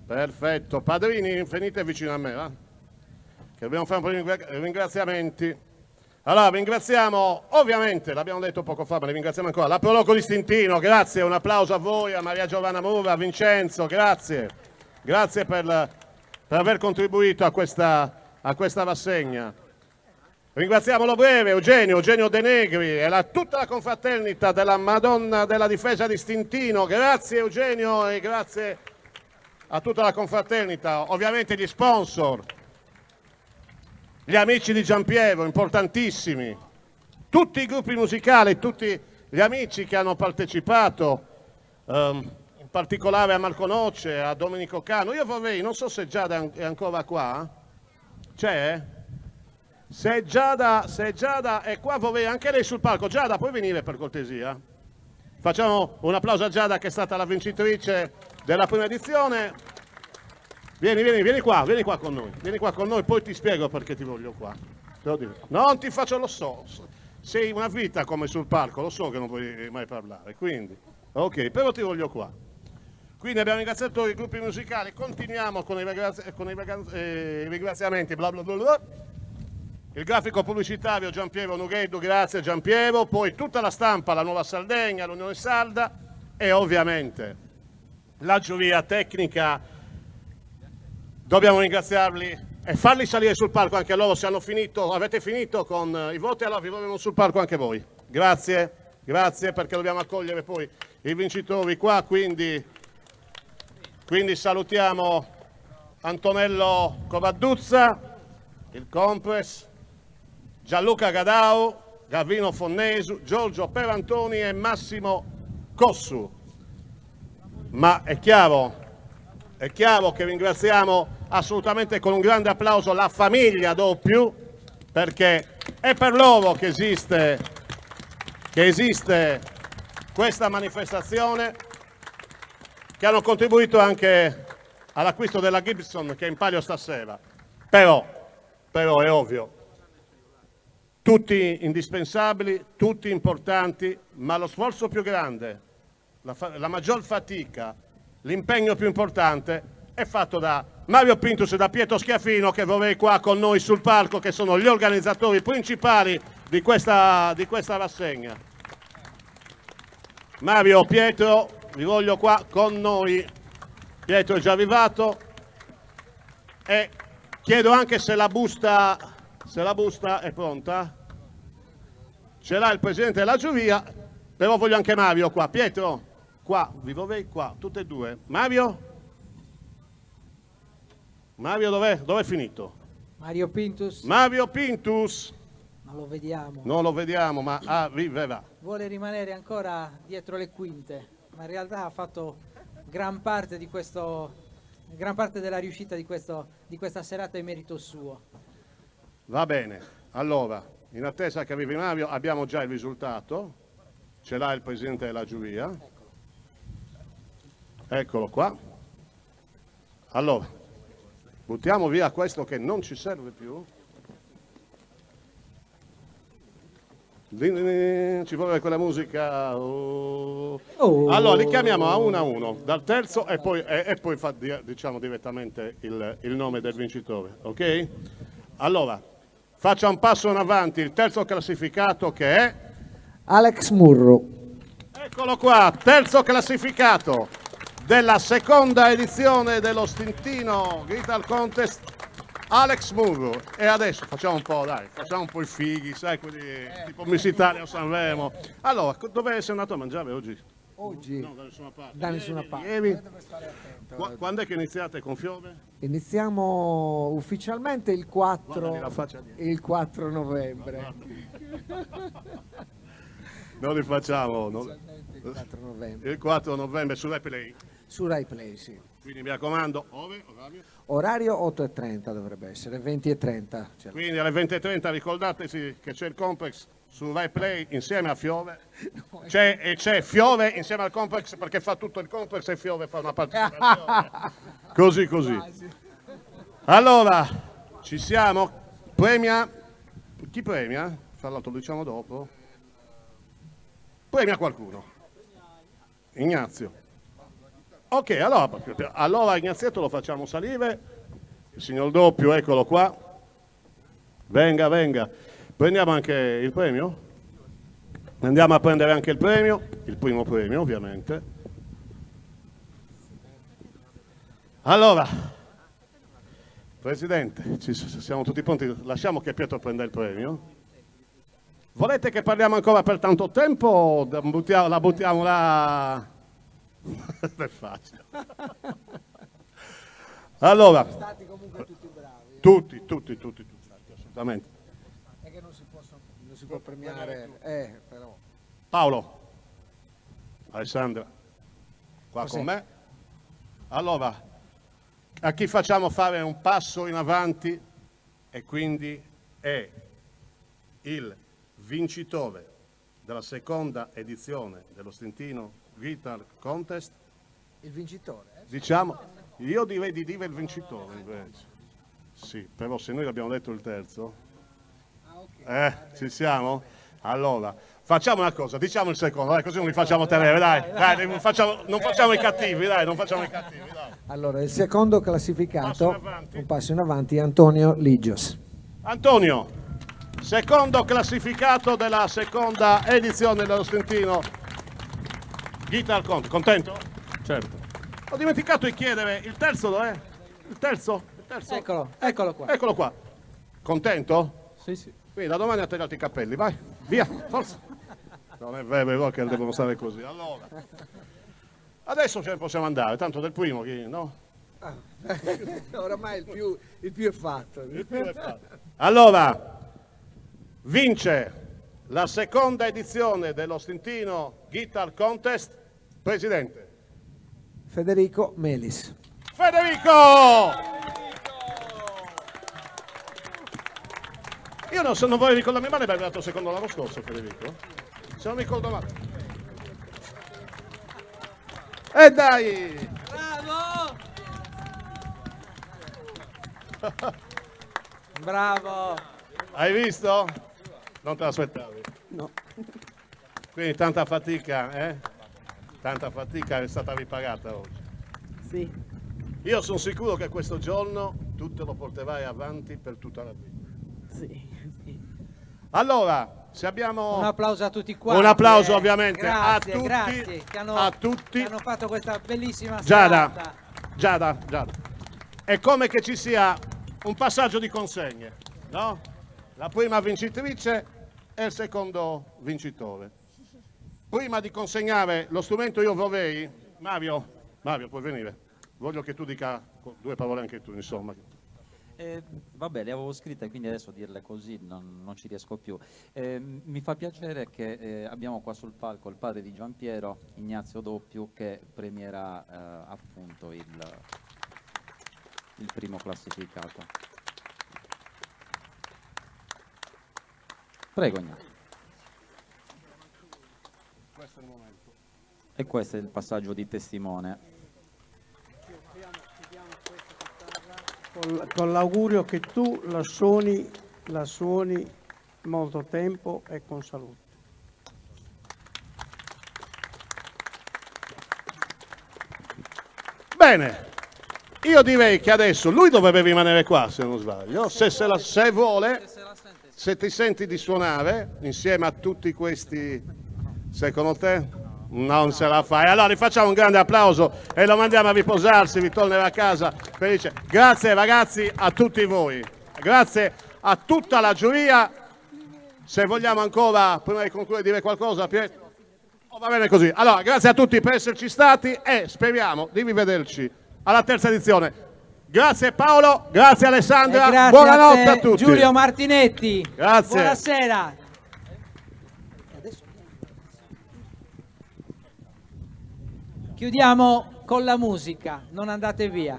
[SPEAKER 7] Perfetto, padrini, venite vicino a me, va? Che dobbiamo fare un po' di ringraziamenti. Allora, ringraziamo, ovviamente, l'abbiamo detto poco fa, ma li ringraziamo ancora, la Proloco di Stintino, grazie, un applauso a voi, a Maria Giovanna Mura, a Vincenzo, grazie. Grazie per aver contribuito a questa rassegna. Ringraziamolo breve, Eugenio De Negri e tutta la confraternita della Madonna della Difesa di Stintino, grazie Eugenio e grazie a tutta la confraternita, ovviamente gli sponsor, gli amici di Giampiero, importantissimi, tutti i gruppi musicali, tutti gli amici che hanno partecipato, in particolare a Marco Noce, a Domenico Cano. Io vorrei, non so se Giada è ancora qua, c'è? Se Giada è qua, vorrei anche lei sul palco. Giada, puoi venire per cortesia? Facciamo un applauso a Giada che è stata la vincitrice della prima edizione. Vieni qua con noi, poi ti spiego perché ti voglio qua. Te lo dico. Non ti faccio, lo so, sei una vita come sul palco, lo so che non puoi mai parlare, quindi, ok, però ti voglio qua. Quindi abbiamo ringraziato i gruppi musicali, continuiamo con i ringraziamenti, bla bla bla bla. Il grafico pubblicitario Giampiero Nughedo, grazie Giampiero, poi tutta la stampa, la Nuova Sardegna, l'Unione Sarda e ovviamente la giuria tecnica. Dobbiamo ringraziarli e farli salire sul palco anche loro se hanno finito, avete finito con i voti, allora vi vogliono sul palco anche voi. Grazie perché dobbiamo accogliere poi i vincitori qua, quindi salutiamo Antonello Covadduzza, il Compress, Gianluca Gadau, Gavino Fonnesu, Giorgio Perantoni e Massimo Cossu. Ma è chiaro che ringraziamo assolutamente con un grande applauso la famiglia Doppio, perché è per loro che esiste questa manifestazione, che hanno contribuito anche all'acquisto della Gibson che è in palio stasera. Però è ovvio, tutti indispensabili, tutti importanti, ma lo sforzo più grande, la maggior fatica, l'impegno più importante è fatto da Mario Pintus e da Pietro Schiaffino, che vorrei qua con noi sul palco, che sono gli organizzatori principali di questa rassegna. Mario, Pietro, vi voglio qua con noi. Pietro è già arrivato e chiedo anche se la busta è pronta. Ce l'ha il presidente della giuria, però voglio anche Mario qua. Pietro, qua, vi vorrei qua, tutte e due. Mario dov'è finito?
[SPEAKER 8] Mario Pintus.
[SPEAKER 7] Mario Pintus.
[SPEAKER 8] Non lo vediamo.
[SPEAKER 7] Non lo vediamo, ma arriverà.
[SPEAKER 8] Vuole rimanere ancora dietro le quinte, ma in realtà ha fatto gran parte della riuscita di questa serata è merito suo.
[SPEAKER 7] Va bene, allora, in attesa che arrivi Mario, abbiamo già il risultato. ce l'ha il presidente della giuria. Eccolo qua. Allora, buttiamo via questo che non ci serve più. Ci vuole quella musica. Allora li chiamiamo a uno, dal terzo e poi diciamo direttamente il nome del vincitore, ok? Allora, faccia un passo in avanti il terzo classificato che è
[SPEAKER 19] Alex Murro.
[SPEAKER 7] Eccolo qua, terzo classificato della seconda edizione dello Stintino Guitar Contest, Alex Murro. E adesso facciamo un po', dai, facciamo un po' i fighi, sai, quelli tipo Miss Italia o Sanremo. Allora, dove sei andato a mangiare oggi?
[SPEAKER 19] Oggi?
[SPEAKER 7] No, da nessuna parte.
[SPEAKER 19] Da nessuna parte.
[SPEAKER 7] Ieri? Quando è che iniziate con Fiove?
[SPEAKER 19] Iniziamo ufficialmente il 4 novembre.
[SPEAKER 7] Noi li facciamo
[SPEAKER 19] Il 4 novembre.
[SPEAKER 7] il 4 novembre su Rai Play.
[SPEAKER 19] Su Rai Play, sì.
[SPEAKER 7] Quindi mi raccomando,
[SPEAKER 19] Orario 8:30 dovrebbe essere, 20:30.
[SPEAKER 7] Quindi alle 20:30 ricordateci che c'è il Complex su Rai Play insieme a Fiove. C'è Fiove insieme al Complex perché fa tutto il Complex e Fiove fa una partecipazione. Così. Allora, ci siamo. Premia. Chi premia? Fra l'altro lo diciamo dopo. Premia qualcuno. Ignazio. Ok, allora Ignazietto lo facciamo salire. Il signor Doppio, eccolo qua. Venga. Prendiamo anche il premio? Andiamo a prendere anche il premio, il primo premio ovviamente. Allora, Presidente, siamo tutti pronti? Lasciamo che Pietro prenda il premio. Volete che parliamo ancora per tanto tempo o la buttiamo là? È facile. Allora,
[SPEAKER 19] Sono stati comunque tutti bravi.
[SPEAKER 7] Tutti, assolutamente.
[SPEAKER 19] È che non si può premiare, però.
[SPEAKER 7] Paolo, Alessandra, qua
[SPEAKER 19] Cos'è?
[SPEAKER 7] con me. Allora, a chi facciamo fare un passo in avanti e quindi è il vincitore della seconda edizione dello Stintino Guitar Contest.
[SPEAKER 19] Il vincitore?
[SPEAKER 7] Diciamo, io direi di dire il vincitore invece. Sì, però se noi abbiamo detto il terzo. Ci siamo? Allora, facciamo una cosa, diciamo il secondo, dai, così non li facciamo tenere, dai, non facciamo i cattivi, dai.
[SPEAKER 19] Allora, il secondo classificato, un passo in avanti, Antonio Ligios.
[SPEAKER 7] Antonio, secondo classificato della seconda edizione dello Stintino Guitar Contest. Contento?
[SPEAKER 14] Certo.
[SPEAKER 7] Ho dimenticato di chiedere, il terzo dov'è? Il terzo?
[SPEAKER 8] Eccolo qua.
[SPEAKER 7] Eccolo qua. Contento?
[SPEAKER 14] Sì.
[SPEAKER 7] Quindi da domani a tagliarti i capelli, vai, via, forza. Non è vero che devono stare così. Allora, adesso ce ne possiamo andare, tanto del primo, no?
[SPEAKER 19] Oramai il più è fatto.
[SPEAKER 7] Allora, vince la seconda edizione dello Stintino Guitar Contest, Presidente.
[SPEAKER 19] Federico Melis.
[SPEAKER 7] Federico! Io non voglio ricordarmi male, ma è arrivato secondo l'anno scorso, Federico. Se non mi ricordo male. E dai!
[SPEAKER 8] Bravo!
[SPEAKER 7] Hai visto? Non te l'aspettavi?
[SPEAKER 19] No.
[SPEAKER 7] Quindi tanta fatica, Tanta fatica è stata ripagata oggi.
[SPEAKER 19] Sì.
[SPEAKER 7] Io sono sicuro che questo giorno tu te lo porterai avanti per tutta la vita.
[SPEAKER 19] Sì.
[SPEAKER 7] Allora, se abbiamo...
[SPEAKER 8] Un applauso a tutti quanti.
[SPEAKER 7] Un applauso ovviamente
[SPEAKER 8] grazie,
[SPEAKER 7] a tutti.
[SPEAKER 8] grazie,
[SPEAKER 7] A tutti.
[SPEAKER 8] che hanno fatto questa bellissima serata.
[SPEAKER 7] Giada. È come che ci sia un passaggio di consegne, no? La prima vincitrice e il secondo vincitore. Prima di consegnare lo strumento io vorrei... Mario, puoi venire. Voglio che tu dica due parole anche tu, insomma.
[SPEAKER 4] Vabbè, le avevo scritte, quindi adesso dirle così non ci riesco più. Mi fa piacere che abbiamo qua sul palco il padre di Giampiero, Ignazio Doppio, che premierà appunto il primo classificato. Prego, Ignazio. E questo è il passaggio di testimone.
[SPEAKER 20] Con l'augurio che tu la suoni molto tempo e con salute.
[SPEAKER 7] Bene, io direi che adesso lui dovrebbe rimanere qua, se non sbaglio, se vuole, se ti senti di suonare insieme a tutti questi, secondo te? Non se la fai. Allora gli facciamo un grande applauso e lo mandiamo a riposarsi, ritornerà a casa felice. Grazie ragazzi a tutti voi, grazie a tutta la giuria. Se vogliamo ancora, prima di concludere, dire qualcosa, Pietro? Oh, va bene così. Allora, grazie a tutti per esserci stati e speriamo di rivederci alla terza edizione. Grazie Paolo, grazie Alessandra,
[SPEAKER 8] grazie
[SPEAKER 7] buonanotte a, tutti.
[SPEAKER 8] Giulio Martinetti,
[SPEAKER 7] grazie.
[SPEAKER 8] Buonasera. Chiudiamo con la musica, non andate via.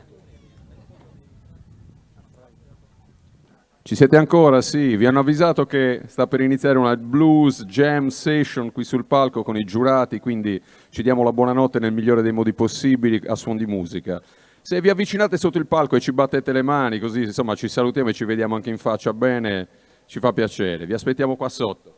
[SPEAKER 14] Ci siete ancora? Sì, vi hanno avvisato che sta per iniziare una blues jam session qui sul palco con i giurati, quindi ci diamo la buonanotte nel migliore dei modi possibili a suon di musica. Se vi avvicinate sotto il palco e ci battete le mani, così insomma ci salutiamo e ci vediamo anche in faccia bene, ci fa piacere. Vi aspettiamo qua sotto.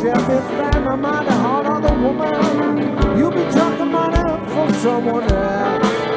[SPEAKER 19] say I've been spending my money on other woman. You be talking money for someone else.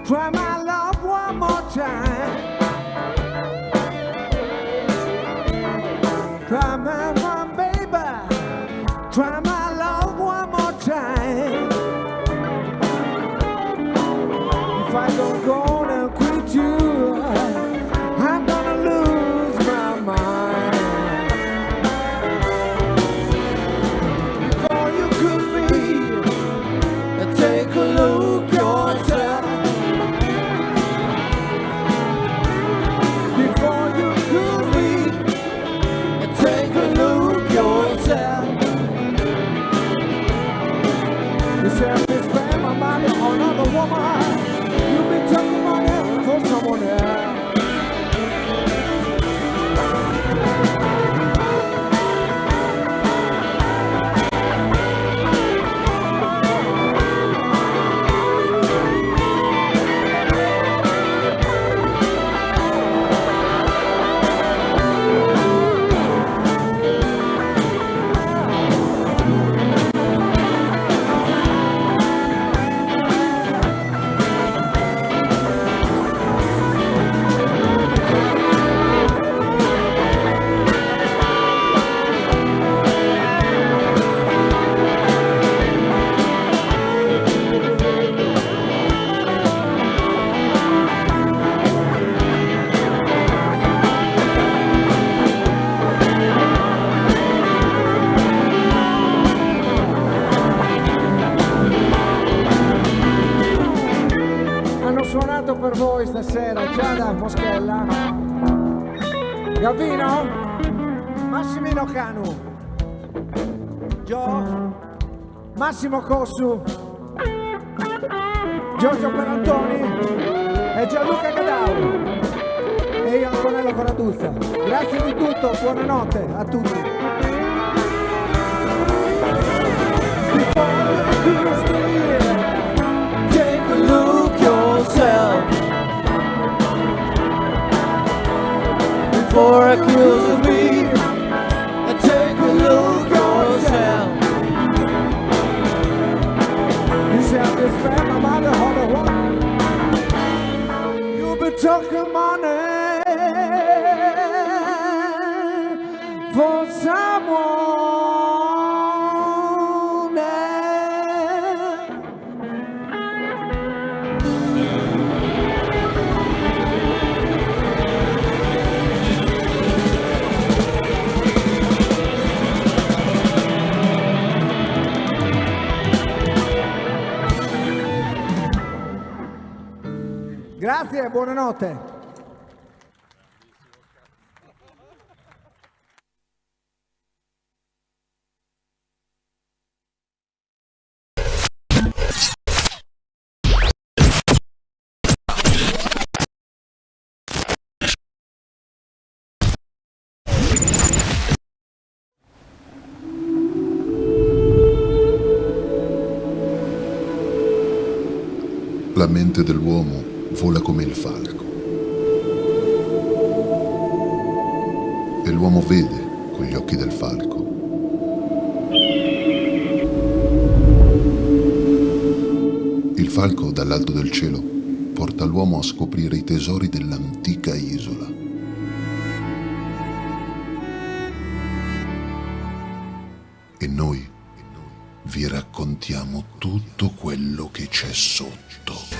[SPEAKER 19] Try my love one more time. Try my one, baby. Try my love one more time. If I don't go and quit you, I'm gonna lose my mind. Before you could be, take a look yourself. Yourself to spend my money on another woman. You be taking money for someone else. Suonato per voi stasera Giada Moschella, Gavino, Massimino Canu, Gio, Massimo Cossu, Giorgio Perantoni e Gianluca Gadau e io Antonello Coraduzza. Grazie di tutto, buonanotte a tutti. Before accusing me, and take a look yourself. You say I can spend my money on the one. You've been talking money for someone. Grazie e buonanotte.
[SPEAKER 1] La mente dell'uomo vola come il falco. E l'uomo vede con gli occhi del falco. Il falco dall'alto del cielo porta l'uomo a scoprire i tesori dell'antica isola. E noi vi raccontiamo tutto quello che c'è sotto.